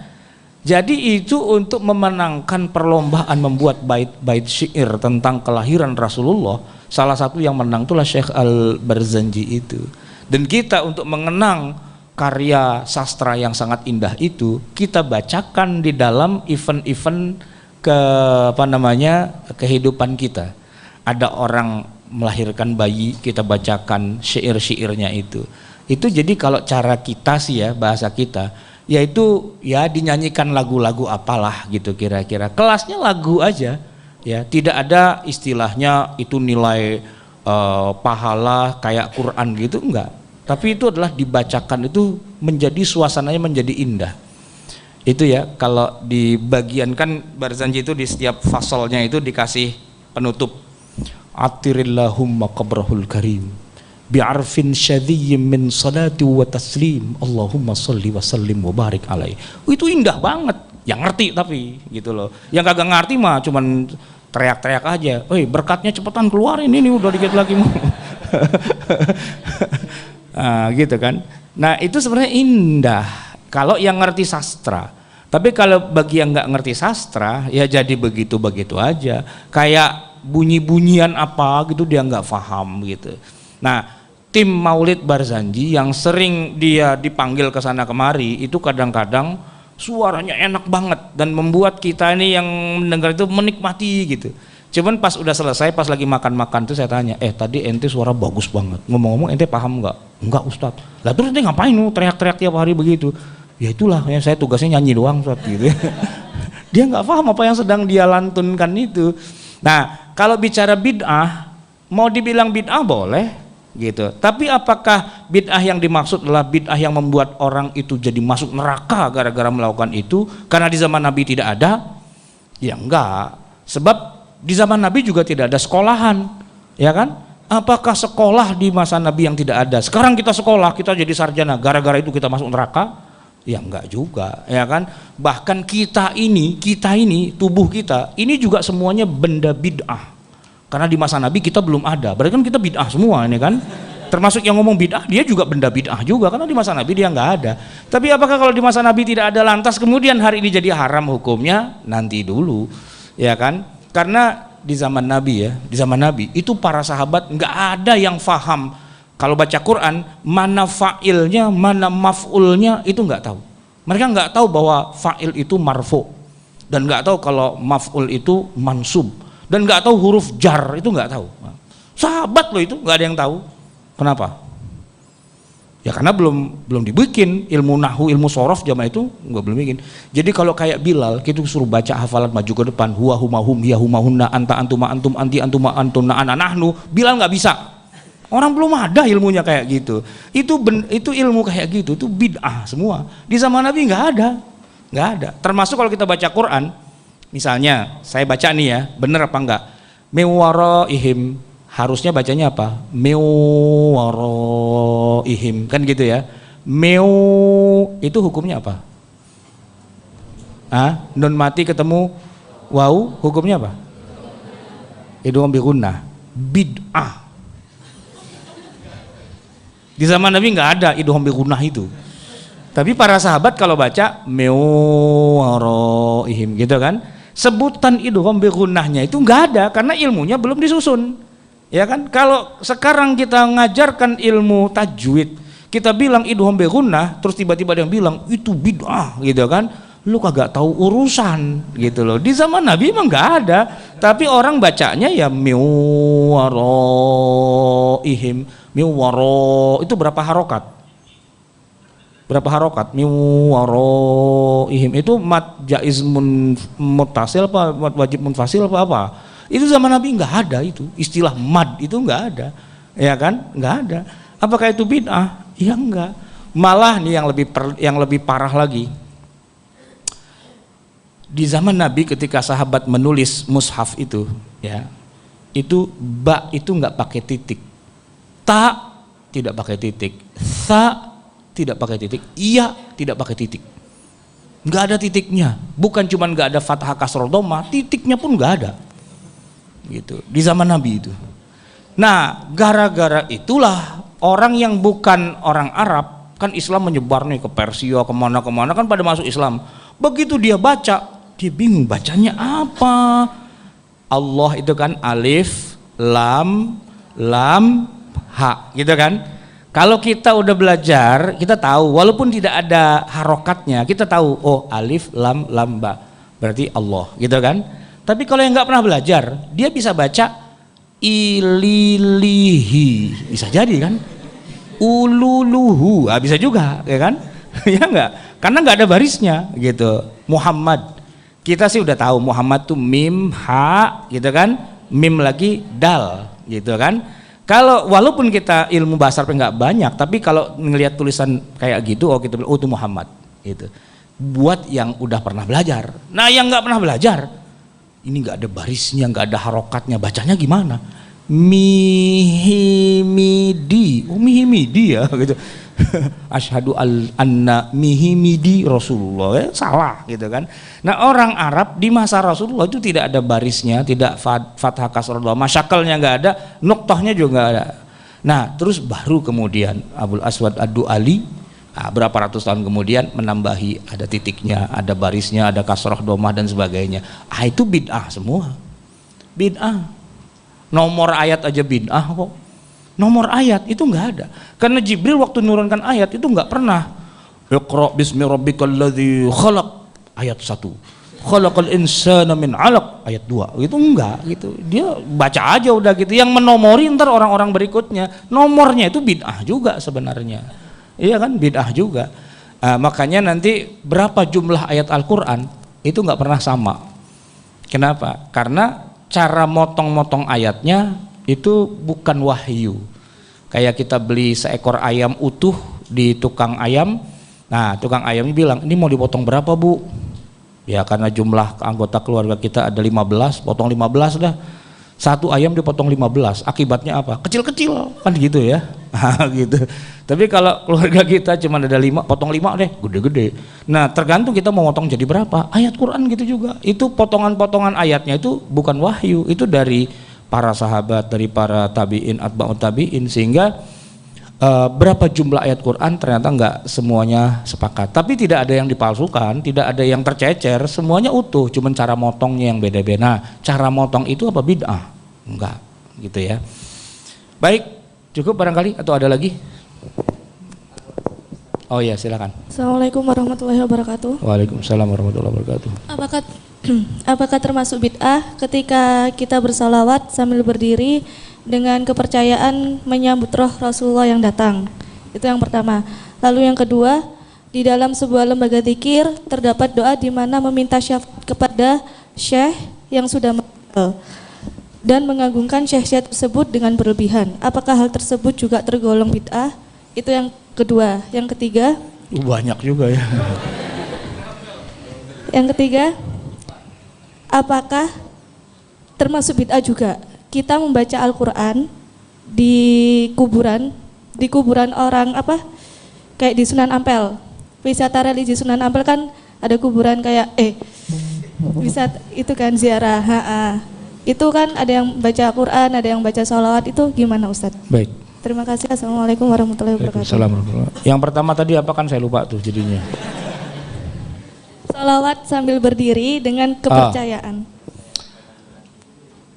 Jadi itu untuk memenangkan perlombaan membuat bait-bait syair tentang kelahiran Rasulullah. Salah satu yang menang itulah Syekh Al-Barzanji itu. Dan kita untuk mengenang karya sastra yang sangat indah itu kita bacakan di dalam event-event kehidupan kita. Ada orang melahirkan bayi, kita bacakan syair-syairnya itu. Itu jadi kalau cara kita sih ya bahasa kita, yaitu ya dinyanyikan lagu-lagu apalah gitu kira-kira. Kelasnya lagu aja, ya tidak ada istilahnya itu nilai pahala kayak Quran gitu enggak. Tapi itu adalah dibacakan itu menjadi suasananya menjadi indah. Itu ya kalau di bagian kan Barzanji itu di setiap fasolnya itu dikasih penutup. Atirillahumma qabrahul karim bi'arfin syadhiyyin min salati wa taslim Allahumma salli wa sallim wa barik alaih. Itu indah banget. Yang ngerti tapi gitu loh. Yang kagak ngerti mah cuman teriak-teriak aja. Berkatnya cepetan keluarin ini udah dikit lagi mau. Gitu kan. Nah itu sebenarnya indah kalau yang ngerti sastra. Tapi kalau bagi yang nggak ngerti sastra ya jadi begitu-begitu aja. Kayak bunyi-bunyian apa gitu dia nggak paham gitu. Nah tim Maulid Barzanji yang sering dia dipanggil ke sana kemari itu kadang-kadang suaranya enak banget dan membuat kita ini yang mendengar itu menikmati gitu. Cuman pas udah selesai, pas lagi makan-makan tuh saya tanya, tadi ente suara bagus banget, ngomong-ngomong ente paham nggak? Enggak Ustadz. Lah terus ente ngapain lu teriak-teriak tiap hari begitu? Ya itulah, ya saya tugasnya nyanyi doang Ustadz gitu. Dia nggak paham apa yang sedang dia lantunkan itu. Nah kalau bicara bid'ah, mau dibilang bid'ah boleh gitu. Tapi apakah bid'ah yang dimaksud adalah bid'ah yang membuat orang itu jadi masuk neraka gara-gara melakukan itu? Karena di zaman Nabi tidak ada? Ya enggak. Sebab di zaman Nabi juga tidak ada sekolahan, ya kan? Apakah sekolah di masa Nabi yang tidak ada? Sekarang kita sekolah, kita jadi sarjana, gara-gara itu kita masuk neraka? Ya enggak juga, ya kan? Bahkan kita ini, tubuh kita, ini juga semuanya benda bid'ah. Karena di masa Nabi kita belum ada, berarti kan kita bid'ah semua ini kan? Termasuk yang ngomong bid'ah, dia juga benda bid'ah juga, karena di masa Nabi dia enggak ada. Tapi apakah kalau di masa Nabi tidak ada lantas kemudian hari ini jadi haram hukumnya? Nanti dulu, ya kan? Karena di zaman Nabi ya, di zaman Nabi itu para sahabat nggak ada yang faham kalau baca Quran mana fa'ilnya, mana maf'ulnya itu nggak tahu. Mereka nggak tahu bahwa fa'il itu marfu dan nggak tahu kalau maf'ul itu mansub dan nggak tahu huruf jar itu nggak tahu. Sahabat loh itu nggak ada yang tahu. Kenapa? Ya karena belum dibikin ilmu nahwu, ilmu sorof zaman itu belum bikin. Jadi kalau kayak Bilal kita suruh baca hafalan maju ke depan huwa huma hum hiya huma hunna anta antuma antum anti antuma antuna ana nahnu, Bilal nggak bisa. Orang belum ada ilmunya kayak gitu. Itu ilmu kayak gitu itu bid'ah semua. Di zaman Nabi nggak ada. Termasuk kalau kita baca Quran, misalnya saya baca nih ya, bener apa enggak? Mewaraihim, harusnya bacanya apa? Mewaraihim, kan gitu ya. Itu hukumnya apa? Nun mati ketemu wau, hukumnya apa? Idgham bi gunnah, bid'ah. Di zaman Nabi nggak ada idgham bi gunnah itu. Tapi para sahabat kalau baca mewaraihim gitu kan, sebutan idgham bi gunnahnya itu nggak ada karena ilmunya belum disusun. Ya kan? Kalau sekarang kita ngajarkan ilmu tajwid, kita bilang idgham bi gunnah, terus tiba-tiba ada yang bilang itu bid'ah gitu kan. Lu kagak tahu urusan gitu loh. Di zaman Nabi emang nggak ada, tapi orang bacanya ya mewaraihim. Miwaro itu berapa harokat? Berapa harokat? Miwaroihim itu mad jaiz muttasil apa mad wajib munfasil apa? Itu zaman Nabi nggak ada itu. Istilah mad itu nggak ada. Ya kan? Nggak ada. Apakah itu bid'ah? Ya enggak. Malah nih yang lebih parah lagi. Di zaman Nabi ketika sahabat menulis mushaf itu, ya. Itu ba itu nggak pakai titik. Ta tidak pakai titik. Sa tidak pakai titik, iya tidak pakai titik, nggak ada titiknya. Bukan cuman nggak ada fathah kasroh dhamma, titiknya pun nggak ada, gitu. Di zaman Nabi itu. Nah, gara-gara itulah orang yang bukan orang Arab, kan Islam menyebar nih ke Persia, kemana-kemana kan pada masuk Islam. Begitu dia baca, dia bingung bacanya apa. Allah itu kan alif, lam, ha, gitu kan. Kalau kita udah belajar, kita tahu walaupun tidak ada harokatnya, kita tahu oh alif, lam, ba, berarti Allah, gitu kan. Tapi kalau yang nggak pernah belajar, dia bisa baca ililihi, bisa jadi kan. Ululuhu, bisa juga, ya kan? Ya enggak, karena nggak ada barisnya, gitu. Muhammad, kita sih udah tahu Muhammad tuh mim, ha, gitu kan. Mim lagi dal, gitu kan. Kalau walaupun kita ilmu bahasa Arab nggak banyak, tapi kalau ngelihat tulisan kayak gitu, oh kita bilang oh itu Muhammad, gitu. Buat yang udah pernah belajar. Nah yang nggak pernah belajar, ini nggak ada barisnya, nggak ada harokatnya, bacanya gimana? Mihimidi, oh mihimidi ya, gitu. Asyhadu anna mihimidi Rasulullah, ya, salah, gitu kan. Nah orang Arab di masa Rasulullah itu tidak ada barisnya, tidak fathah kasroh dhamma, syakalnya nggak ada, nuktahnya juga nggak ada. Nah terus baru kemudian Abul Aswad Ad-Du'ali, berapa ratus tahun kemudian menambahi ada titiknya, ada barisnya, ada kasroh dhammah dan sebagainya. Itu bid'ah semua, bid'ah. Nomor ayat aja bid'ah kok. Nomor ayat itu nggak ada, karena Jibril waktu menurunkan ayat itu nggak pernah Iqra bismi rabbikal ladzi khalaq ayat 1, khalaqal insana min 'alaq ayat 2, itu enggak, gitu. Dia baca aja udah gitu. Yang menomori ntar orang-orang berikutnya, nomornya itu bid'ah juga sebenarnya, iya kan, bid'ah juga. Makanya nanti berapa jumlah ayat Al-Quran itu nggak pernah sama. Kenapa? Karena cara motong-motong ayatnya itu bukan wahyu. Kayak kita beli seekor ayam utuh di tukang ayam. Nah tukang ayamnya bilang, ini mau dipotong berapa bu? Ya karena jumlah anggota keluarga kita ada 15, potong 15 dah. Satu ayam dipotong 15, akibatnya apa? Kecil-kecil kan gitu ya. Gitu. Tapi kalau keluarga kita cuma ada 5, potong 5 deh, gede-gede. Nah tergantung kita mau potong jadi berapa. Ayat Quran gitu juga, itu potongan-potongan ayatnya itu bukan wahyu, itu dari para sahabat, dari para tabi'in, atba'ut tabi'in, sehingga berapa jumlah ayat Quran ternyata enggak semuanya sepakat. Tapi tidak ada yang dipalsukan, tidak ada yang tercecer, semuanya utuh, cuman cara motongnya yang beda-beda. Nah, cara motong itu apa bid'ah? Enggak, gitu ya. Baik, cukup barangkali atau ada lagi? Oh ya, silakan. Assalamualaikum warahmatullahi wabarakatuh. Waalaikumsalam warahmatullahi wabarakatuh. Apakah termasuk bid'ah ketika kita bersalawat sambil berdiri dengan kepercayaan menyambut roh Rasulullah yang datang? Itu yang pertama. Lalu yang kedua, di dalam sebuah lembaga zikir terdapat doa di mana meminta syafaat kepada syekh yang sudah meninggal dan mengagungkan syekh-syekh tersebut dengan berlebihan. Apakah hal tersebut juga tergolong bid'ah? Itu yang kedua. Yang ketiga, banyak juga ya. Yang ketiga, apakah termasuk bid'ah juga kita membaca Al-Quran di kuburan orang kayak di Sunan Ampel, wisata religi Sunan Ampel kan ada kuburan kayak wisata itu kan ziarah, itu kan ada yang baca Al-Quran, ada yang baca sholawat, itu gimana Ustadz? Baik. Terima kasih. Assalamualaikum warahmatullahi wabarakatuh. Yang pertama tadi apa kan saya lupa tuh jadinya. Sholawat sambil berdiri dengan kepercayaan.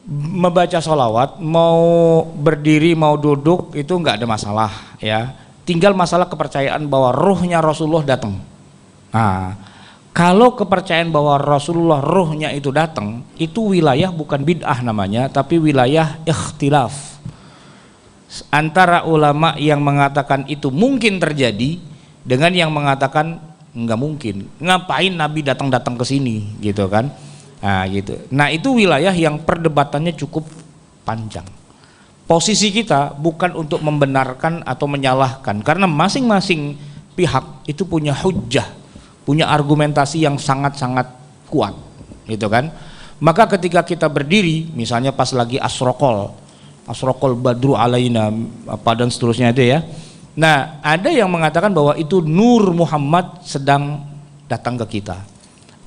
Membaca sholawat mau berdiri mau duduk itu nggak ada masalah ya. Tinggal masalah kepercayaan bahwa ruhnya Rasulullah datang. Nah, kalau kepercayaan bahwa Rasulullah ruhnya itu datang, itu wilayah bukan bid'ah namanya, tapi wilayah ikhtilaf. Antara ulama yang mengatakan itu mungkin terjadi dengan yang mengatakan nggak mungkin, ngapain Nabi datang-datang ke sini gitu kan. Nah gitu. Nah itu wilayah yang perdebatannya cukup panjang. Posisi kita bukan untuk membenarkan atau menyalahkan, karena masing-masing pihak itu punya hujjah, punya argumentasi yang sangat-sangat kuat gitu kan. Maka ketika kita berdiri misalnya pas lagi asrokol badru alaina apa dan seterusnya itu ya. Nah, ada yang mengatakan bahwa itu Nur Muhammad sedang datang ke kita.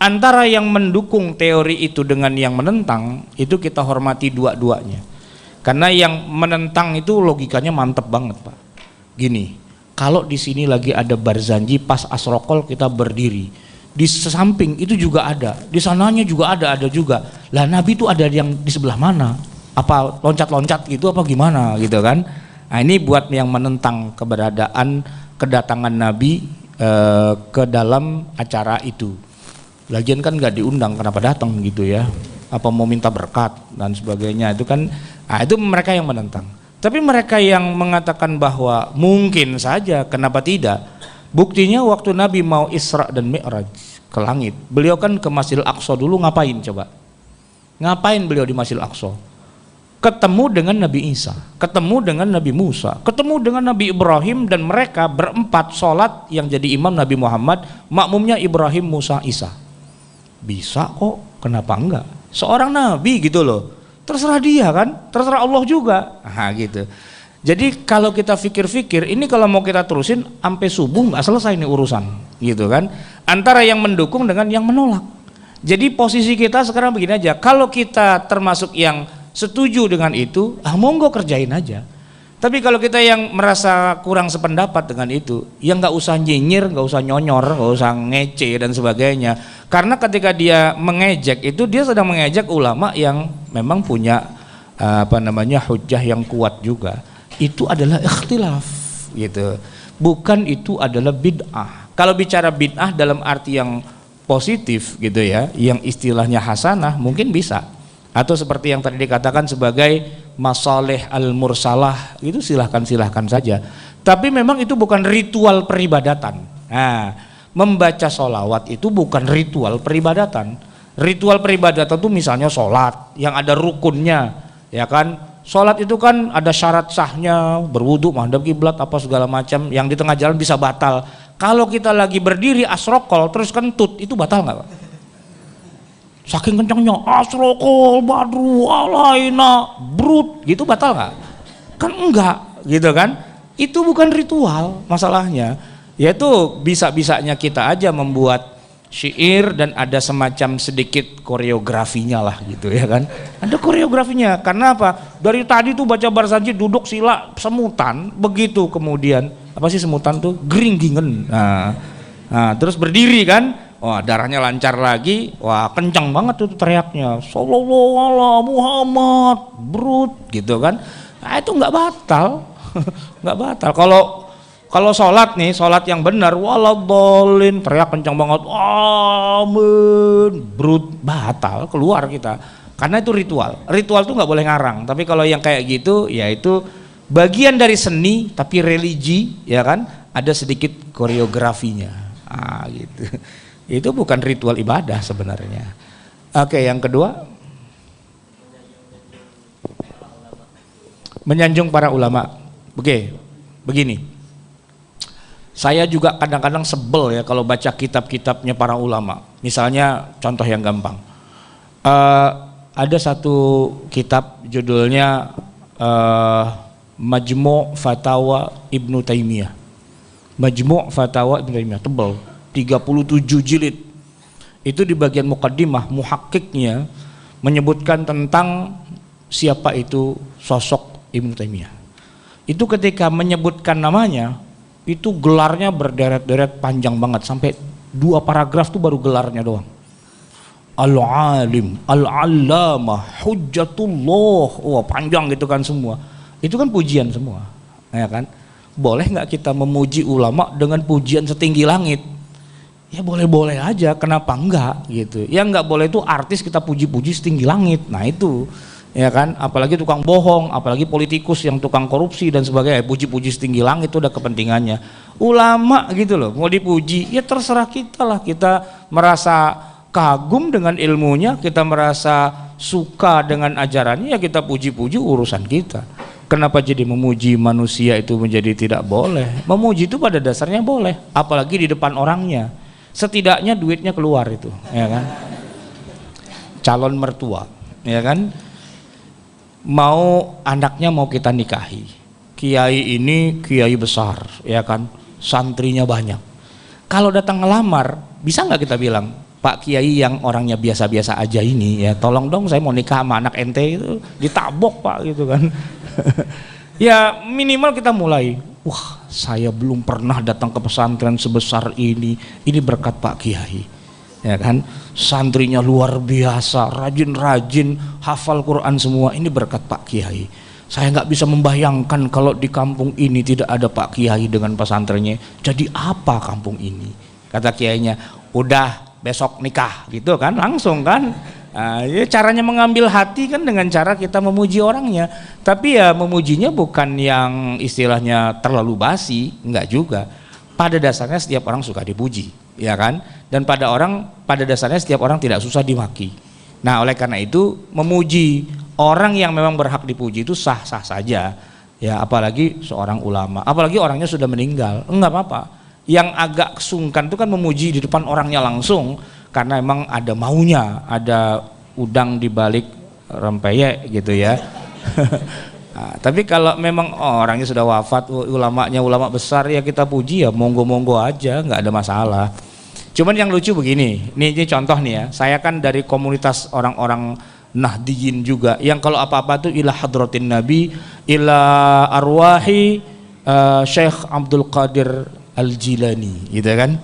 Antara yang mendukung teori itu dengan yang menentang, itu kita hormati dua-duanya. Karena yang menentang itu logikanya mantep banget, Pak. Gini, kalau di sini lagi ada Barzanji pas asrokol kita berdiri, di samping itu juga ada, di sananya juga ada juga. Lah Nabi itu ada yang di sebelah mana? Apa loncat-loncat gitu apa gimana gitu kan? Nah ini buat yang menentang kedatangan Nabi ke dalam acara itu. Lagian kan nggak diundang, kenapa datang gitu ya? Apa mau minta berkat dan sebagainya itu kan? Nah itu mereka yang menentang. Tapi mereka yang mengatakan bahwa mungkin saja, kenapa tidak? Buktinya waktu Nabi mau Isra dan Mi'raj ke langit, beliau kan ke Masjidil Aqsa dulu ngapain coba? Ngapain beliau di Masjidil Aqsa? Ketemu dengan Nabi Isa, ketemu dengan Nabi Musa, ketemu dengan Nabi Ibrahim, dan mereka berempat sholat yang jadi imam Nabi Muhammad, makmumnya Ibrahim, Musa, Isa. Bisa kok, kenapa enggak? Seorang Nabi gitu loh, terserah dia kan, terserah Allah juga. Nah gitu. Jadi kalau kita pikir-pikir, ini kalau mau kita terusin sampai subuh nggak selesai nih urusan, gitu kan? Antara yang mendukung dengan yang menolak. Jadi posisi kita sekarang begini aja, kalau kita termasuk yang setuju dengan itu, monggo kerjain aja. Tapi kalau kita yang merasa kurang sependapat dengan itu, ya nggak usah nyinyir, nggak usah nyonyor, nggak usah ngece dan sebagainya. Karena ketika dia mengejek itu, dia sedang mengejek ulama yang memang punya hujjah yang kuat juga. Itu adalah ikhtilaf, gitu. Bukan itu adalah bid'ah. Kalau bicara bid'ah dalam arti yang positif, gitu ya, yang istilahnya hasanah, mungkin bisa. Atau seperti yang tadi dikatakan sebagai masalih al-mursalah, itu silahkan saja. Tapi memang itu bukan ritual peribadatan. Nah, membaca sholawat itu bukan ritual peribadatan. Ritual peribadatan itu misalnya sholat yang ada rukunnya, ya kan? Sholat itu kan ada syarat sahnya, berwudu, menghadap kiblat, apa segala macam. Yang di tengah jalan bisa batal. Kalau kita lagi berdiri asrokol terus kentut, itu batal nggak, Pak? Saking kencangnya asrokol badru alaina brut, gitu batal nggak? Kan enggak, gitu kan? Itu bukan ritual masalahnya. Yaitu bisa-bisanya kita aja membuat syair dan ada semacam sedikit koreografinya lah gitu ya kan. Ada koreografinya, karena apa? Dari tadi tuh baca Barzanji duduk sila semutan, begitu kemudian apa sih semutan tuh? Geringgingen. Nah, terus berdiri kan? Wah, darahnya lancar lagi, wah kencang banget tuh teriaknya, sallallahu ala Muhammad, brut, gitu kan. Nah itu nggak batal, nggak batal. Kalau sholat nih, sholat yang benar, waladhdallin, teriak kencang banget, amin, brut, batal, keluar kita. Karena itu ritual. Ritual tuh nggak boleh ngarang. Tapi kalau yang kayak gitu, ya itu bagian dari seni, tapi religi, ya kan, ada sedikit koreografinya. Gitu. Itu bukan ritual ibadah sebenarnya. Oke, yang kedua, menyanjung para ulama. Oke, begini. Saya juga kadang-kadang sebel ya kalau baca kitab-kitabnya para ulama. Misalnya contoh yang gampang. Ada satu kitab judulnya Majmu' Fatawa Ibnu Taimiyah. Majmu' Fatawa Ibnu Taimiyah, tebal. 37 jilid. Itu di bagian muqaddimah muhakkiknya menyebutkan tentang siapa itu sosok Ibnu Taimiyah. Itu ketika menyebutkan namanya, itu gelarnya berderet-deret panjang banget, sampai 2 paragraf tuh baru gelarnya doang. Al-alim, al-allamah, hujjatullah. Wah, panjang gitu kan semua. Itu kan pujian semua, ya kan? Boleh nggak kita memuji ulama dengan pujian setinggi langit? Ya boleh-boleh aja, kenapa enggak gitu. Yang enggak boleh itu artis kita puji-puji setinggi langit. Nah itu ya kan, apalagi tukang bohong, apalagi politikus yang tukang korupsi dan sebagainya, puji-puji setinggi langit itu udah kepentingannya. Ulama gitu loh, mau dipuji, ya terserah kita lah, kita merasa kagum dengan ilmunya, kita merasa suka dengan ajarannya, ya kita puji-puji, urusan kita. Kenapa jadi memuji manusia itu menjadi tidak boleh? Memuji itu pada dasarnya boleh, apalagi di depan orangnya. Setidaknya duitnya keluar itu, ya kan? Calon mertua, ya kan? Mau anaknya mau kita nikahi, kiai ini kiai besar, ya kan, santrinya banyak. Kalau datang ngelamar, bisa nggak kita bilang, Pak Kiai yang orangnya biasa-biasa aja ini, ya tolong dong saya mau nikah sama anak ente, itu ditabok Pak gitu kan. Ya minimal kita mulai, wah saya belum pernah datang ke pesantren sebesar ini berkat Pak Kiai. Ya kan, santrinya luar biasa, rajin-rajin, hafal Quran semua, ini berkat Pak Kiai. Saya nggak bisa membayangkan kalau di kampung ini tidak ada Pak Kiai dengan pesantrennya, jadi apa kampung ini? Kata kiainya, udah besok nikah gitu kan, langsung kan. Nah, ya caranya mengambil hati kan dengan cara kita memuji orangnya, tapi ya memujinya bukan yang istilahnya terlalu basi, enggak juga. Pada dasarnya setiap orang suka dipuji, ya kan? Dan pada dasarnya setiap orang tidak susah dimaki. Nah, oleh karena itu memuji orang yang memang berhak dipuji itu sah-sah saja. Ya, apalagi seorang ulama, apalagi orangnya sudah meninggal, enggak apa-apa. Yang agak sungkan itu kan memuji di depan orangnya langsung, karena emang ada maunya, ada udang di balik rempeyek gitu ya. Nah, tapi kalau memang orangnya sudah wafat, ulamanya ulama besar, ya kita puji ya monggo-monggo aja, nggak ada masalah. Cuman yang lucu begini, ini contoh nih ya, saya kan dari komunitas orang-orang Nahdiyin juga, yang kalau apa-apa tuh ila hadratin Nabi, ila arwahi Syekh Abdul Qadir Al-Jilani gitu kan.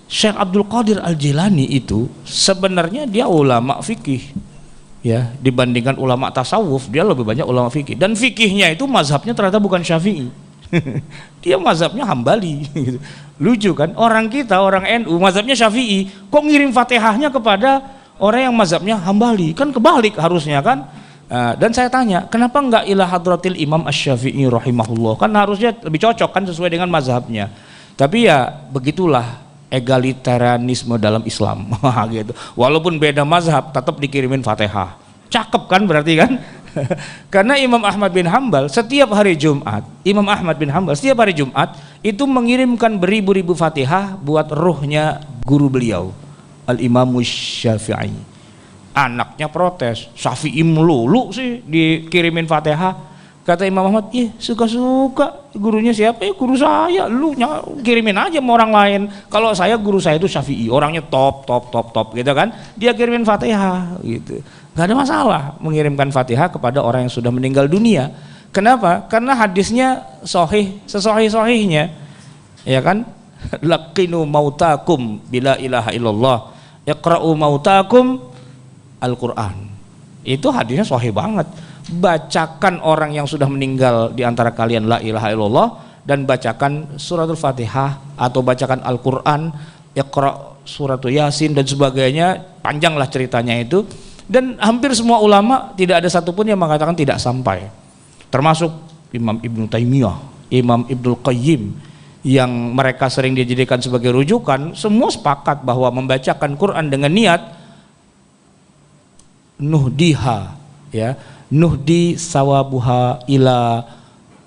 Syekh Abdul Qadir Al-Jilani itu sebenarnya dia ulama fikih, ya dibandingkan ulama tasawuf dia lebih banyak ulama fikih, dan fikihnya itu mazhabnya ternyata bukan Syafi'i. Dia mazhabnya Hambali gitu. Lucu kan, orang kita orang NU mazhabnya Syafi'i, kok ngirim Fatihahnya kepada orang yang mazhabnya Hambali, kan kebalik harusnya kan. Dan saya tanya, kenapa enggak ila hadratil Imam Asy-Syafi'i rahimahullah, kan harusnya lebih cocok kan sesuai dengan mazhabnya. Tapi ya begitulah egalitarianisme dalam Islam. Gitu. Walaupun beda mazhab tetap dikirimin Fatihah. Cakep kan berarti kan? Karena Imam Ahmad bin Hambal setiap hari Jumat, itu mengirimkan beribu-ribu Fatihah buat ruhnya guru beliau, Al-Imam Syafi'i. Anaknya protes, Syafi'i melulu sih dikirimin Fatihah. Kata Imam Ahmad, iya suka-suka, gurunya siapa? Ya guru saya, lu kirimin aja sama orang lain. Kalau saya guru saya itu Syafi'i, orangnya top gitu kan, dia kirimin Fatihah gitu. Gak ada masalah mengirimkan Fatihah kepada orang yang sudah meninggal dunia. Kenapa? Karena hadisnya sahih, sesahih-sahihnya, ya kan? Laqinu mautakum bila ilaha illallah, iqra'u mautakum Al-Quran. Itu hadisnya sahih banget. Bacakan orang yang sudah meninggal di antara kalian la ilaha illallah, dan bacakan suratul Fatihah atau bacakan Al-Quran, Iqra, suratul Yasin dan sebagainya, panjanglah ceritanya itu. Dan hampir semua ulama tidak ada satupun yang mengatakan tidak sampai, termasuk Imam Ibnu Taimiyah, Imam Ibnul Qayyim, yang mereka sering dijadikan sebagai rujukan, semua sepakat bahwa membacakan Quran dengan niat nuhdiha, ya, nuhdi sawabuha ila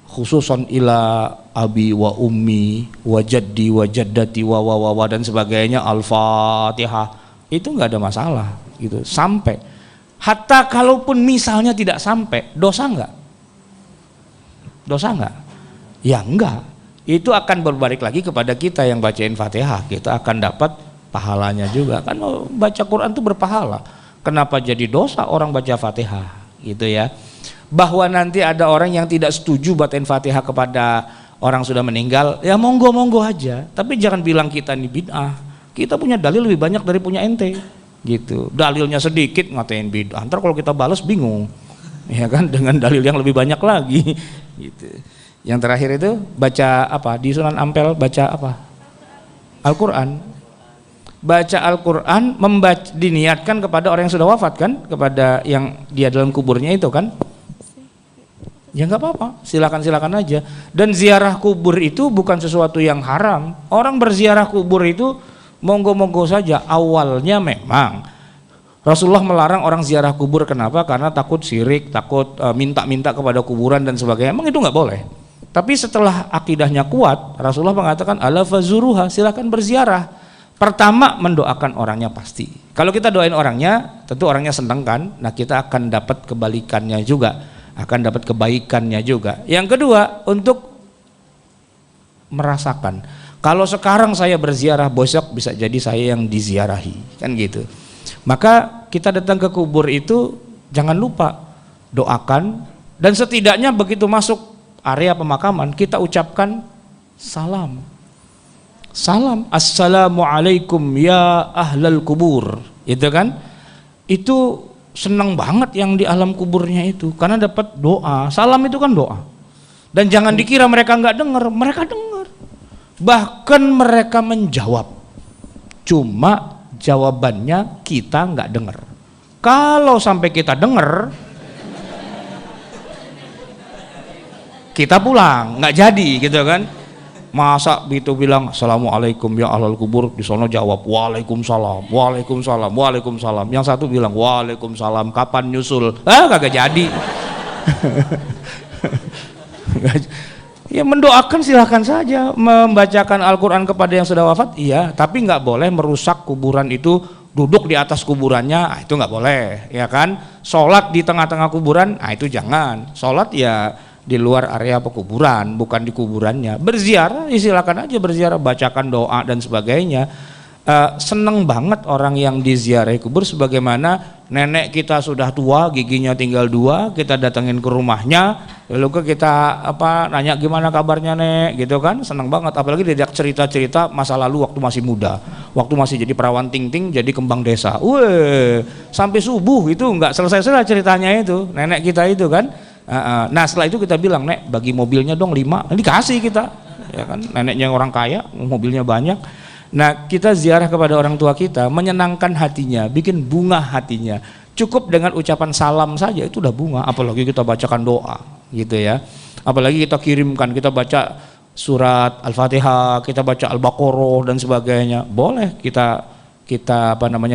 khususon ila abi wa ummi wa jaddi wa jaddati wa dan sebagainya, Al-Fatihah, itu nggak ada masalah gitu, sampai. Hatta kalaupun misalnya tidak sampai, dosa nggak? Ya enggak. Itu akan berbalik lagi kepada kita yang bacain Fatihah, kita akan dapat pahalanya juga kan. Baca Quran itu berpahala. Kenapa jadi dosa orang baca Fatihah gitu ya? Bahwa nanti ada orang yang tidak setuju bacain Fatihah kepada orang sudah meninggal, ya monggo aja, tapi jangan bilang kita ini bid'ah. Kita punya dalil lebih banyak dari punya ente gitu. Dalilnya sedikit ngatain bid'ah, ntar kalau kita balas bingung ya kan, dengan dalil yang lebih banyak lagi gitu. Yang terakhir itu baca apa di Sunan Ampel, baca apa? Al-Quran. baca Al-Quran diniatkan kepada orang yang sudah wafat kan, kepada yang dia dalam kuburnya itu kan. Ya nggak apa-apa, silakan aja. Dan ziarah kubur itu bukan sesuatu yang haram. Orang berziarah kubur itu monggo-monggo saja. Awalnya memang Rasulullah melarang orang ziarah kubur, kenapa? Karena takut syirik, takut minta-minta kepada kuburan dan sebagainya. Emang itu nggak boleh. Tapi setelah akidahnya kuat, Rasulullah mengatakan ala fazuruha, silakan berziarah. Pertama mendoakan orangnya pasti. Kalau kita doain orangnya, tentu orangnya senang kan. Nah kita akan dapat kebalikannya juga, akan dapat kebaikannya juga. Yang kedua, untuk merasakan. Kalau sekarang saya berziarah, besok bisa jadi saya yang diziarahi, kan gitu. Maka kita datang ke kubur itu jangan lupa doakan, dan setidaknya begitu masuk area pemakaman kita ucapkan salam. Salam, assalamualaikum ya ahlal kubur, itu kan? Itu senang banget yang di alam kuburnya itu, karena dapat doa. Salam itu kan doa. Dan jangan dikira mereka nggak dengar, mereka dengar. Bahkan mereka menjawab. Cuma jawabannya kita nggak dengar. Kalau sampai kita dengar, kita pulang, nggak jadi gitu kan. Masa itu bilang assalamualaikum ya ahlal kubur, di sono jawab waalaikumsalam, waalaikumsalam, waalaikumsalam. Yang satu bilang waalaikumsalam, kapan nyusul? Kagak jadi. Ya mendoakan silahkan saja, membacakan Al-Quran kepada yang sudah wafat, iya, tapi nggak boleh merusak kuburan itu, duduk di atas kuburannya, itu nggak boleh, ya kan? Sholat di tengah-tengah kuburan, itu jangan. Sholat ya di luar area pekuburan, bukan di kuburannya. Berziarah, silakan aja berziarah, bacakan doa dan sebagainya. Seneng banget orang yang diziarahi kubur, sebagaimana nenek kita sudah tua, giginya tinggal 2, kita datangin ke rumahnya, lalu kita nanya gimana kabarnya nek, gitu kan, seneng banget. Apalagi diajak cerita-cerita masa lalu waktu masih muda, waktu masih jadi perawan ting-ting, jadi kembang desa. Sampai subuh itu nggak selesai-selesai ceritanya itu, nenek kita itu kan. Nah setelah itu kita bilang, nek bagi mobilnya dong 5, dikasih kita, ya kan, neneknya orang kaya, mobilnya banyak. Nah kita ziarah kepada orang tua kita, menyenangkan hatinya, bikin bunga hatinya. Cukup dengan ucapan salam saja itu udah bunga, apalagi kita bacakan doa gitu ya. Apalagi kita kirimkan, kita baca surat Al-Fatihah, kita baca Al-Baqarah dan sebagainya, boleh kita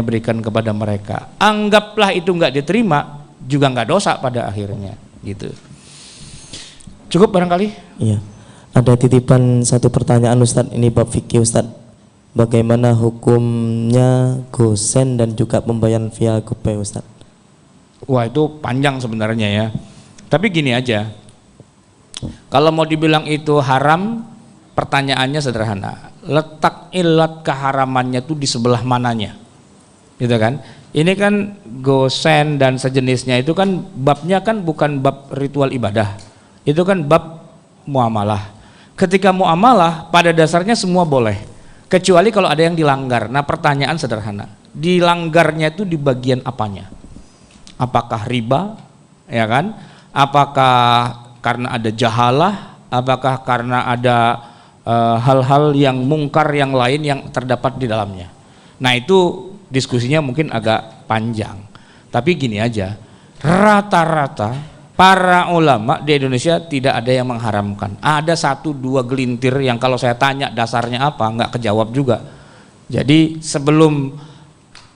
berikan kepada mereka. Anggaplah itu nggak diterima, juga nggak dosa pada akhirnya gitu. Cukup barangkali? Iya. Ada titipan satu pertanyaan Ustadz, ini bab fikih Ustadz. Bagaimana hukumnya gosen dan juga pembayaran via GoPay Ustaz? Wah itu panjang sebenarnya ya. Tapi gini aja, kalau mau dibilang itu haram, pertanyaannya sederhana. Letak ilat keharamannya itu di sebelah mananya, gitu kan? Ini kan gosen dan sejenisnya itu kan babnya kan bukan bab ritual ibadah, itu kan bab muamalah. Ketika muamalah pada dasarnya semua boleh, kecuali kalau ada yang dilanggar. Nah pertanyaan sederhana, dilanggarnya itu di bagian apanya? Apakah riba, ya kan? Apakah karena ada jahalah? Apakah karena ada hal-hal yang mungkar yang lain yang terdapat di dalamnya? Nah itu diskusinya mungkin agak panjang. Tapi gini aja, rata-rata para ulama di Indonesia tidak ada yang mengharamkan. Ada 1-2 gelintir yang kalau saya tanya dasarnya apa nggak kejawab juga. Jadi sebelum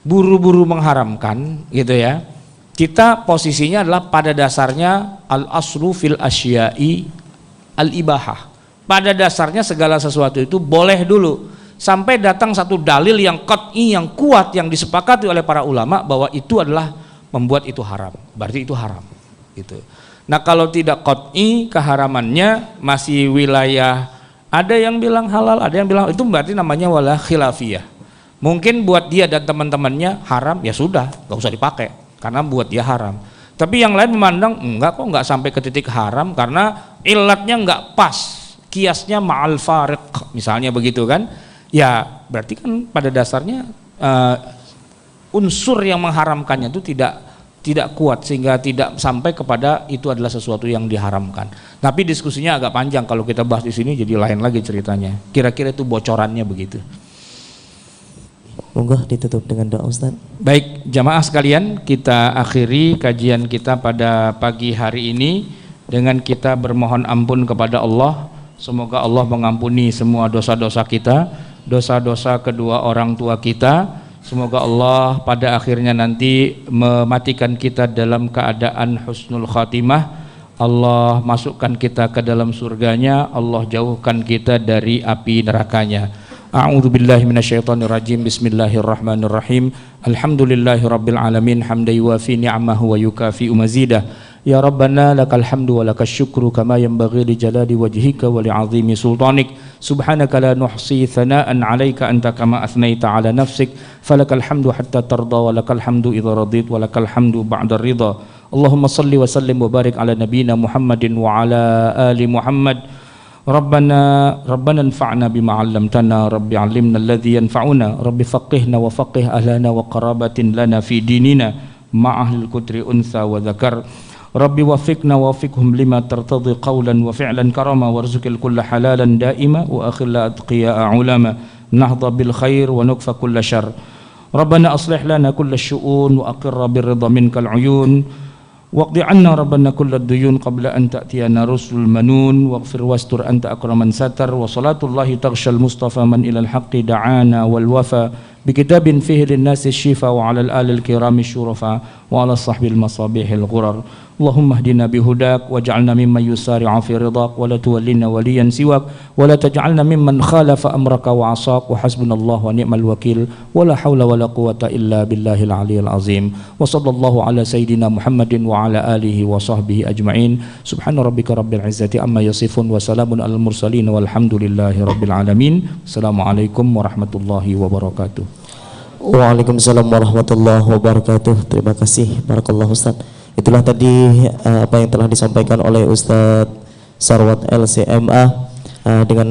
buru-buru mengharamkan gitu ya, kita posisinya adalah pada dasarnya al-aslu fil asya'i al-ibahah. Pada dasarnya segala sesuatu itu boleh dulu sampai datang satu dalil yang qat'i, yang kuat, yang disepakati oleh para ulama bahwa itu adalah membuat itu haram. Berarti itu haram. Gitu. Nah kalau tidak qat'i keharamannya masih wilayah, ada yang bilang halal, ada yang bilang itu, berarti namanya wala khilafiyah. Mungkin buat dia dan teman-temannya haram, ya sudah, nggak usah dipakai karena buat dia haram. Tapi yang lain memandang enggak kok, nggak sampai ke titik haram karena ilatnya nggak pas, kiasnya ma'al fariq misalnya begitu kan. Ya berarti kan pada dasarnya unsur yang mengharamkannya itu tidak kuat sehingga tidak sampai kepada itu adalah sesuatu yang diharamkan. Tapi diskusinya agak panjang kalau kita bahas di sini, jadi lain lagi ceritanya. Kira-kira itu bocorannya begitu. Monggo ditutup dengan doa Ustaz. Baik, jamaah sekalian, kita akhiri kajian kita pada pagi hari ini dengan kita bermohon ampun kepada Allah. Semoga Allah mengampuni semua dosa-dosa kita, dosa-dosa kedua orang tua kita. Semoga Allah pada akhirnya nanti mematikan kita dalam keadaan husnul khatimah. Allah masukkan kita ke dalam surganya, Allah jauhkan kita dari api nerakanya. A'udzu billahi minasyaitonir rajim. Bismillahirrahmanirrahim. Alhamdulillahirabbil alamin hamdan yuwafi ni'amahu wa yukafi mazidah. Ya Rabbana lakal hamdu wa lakas syukru kama yanbaghi li jalali wajhika wa li'azimi sultanik. Subhanaka la nuhsi thana'an 'alaika anta kama athnaita 'ala nafsik. Falakal hamdu hatta tarda wa lakal hamdu idza radit wa lakal hamdu ba'da ridha. Allahumma salli wa sallim wa barik ala nabiyyina Muhammadin wa ala ali Muhammad. Rabbana anfa'na bima 'allamtana, Rabbi 'allimna alladhi yanfa'una, Rabbi faqihna wa faqih ahlana wa qarabatin lana fi dinina ma'ahlil kutri untha wa dzakar. Rabbi wafiqna wafiqhum lima tartadi qawlan wa fi'lan karama warzuqil kulla halalan daima wa akhilla atqiya'a ulama nahda bil khair wa nukfa kulla syarr. Rabbana aslih lana kulla syu'un wa aqirra birridha minkal uyun waqdi anna rabbana kulla duyun qabla an ta'tiyana rusul manun waghfir wastur anta akraman satar wa salatullahi taghshal mustafa man ilal haqqi da'ana wal wafa bikitabin fihi linnasi syifa wa alal alil kirami syurafa wa ala sahbil masabihil ghurar. Allahumma hdina bihudak waj'alna mimman yusari'u fi ridhak wa la tuwallina waliyan siwak wa la taj'alna mimman khalafa amraka wa 'asak wa hasbunallahu wa ni'mal wakil wa la haula wa la quwwata illa billahil aliyyil azim. Wa sallallahu ala sayidina Muhammadin wa ala alihi wa sahbihi ajma'in. Subhana rabbika rabbil izzati amma yasifun wa salamun alal mursalin walhamdulillahi rabbil alamin. Assalamualaikum warahmatullahi wabarakatuh. Waalaikumsalam warahmatullahi wabarakatuh. Terima kasih barakallahu Ustaz. Itulah tadi apa yang telah disampaikan oleh Ustadz Sarwat LCMA. Dengan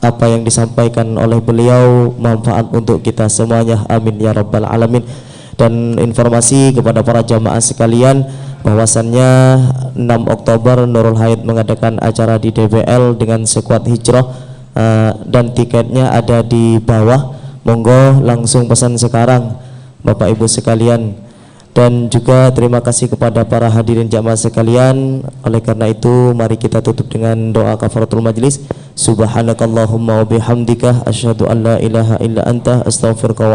apa yang disampaikan oleh beliau manfaat untuk kita semuanya, amin ya rabbal alamin. Dan informasi kepada para jamaah sekalian bahwasannya 6 Oktober Nurul Hayat mengadakan acara di DBL dengan Sekuat Hijrah, dan tiketnya ada di bawah. Monggo langsung pesan sekarang Bapak Ibu sekalian. Dan juga terima kasih kepada para hadirin jamaah sekalian. Oleh karena itu mari kita tutup dengan doa kafaratul majlis. Subhanakallahumma wa bihamdika asyhadu an la ilaha illa anta astaghfiruka wa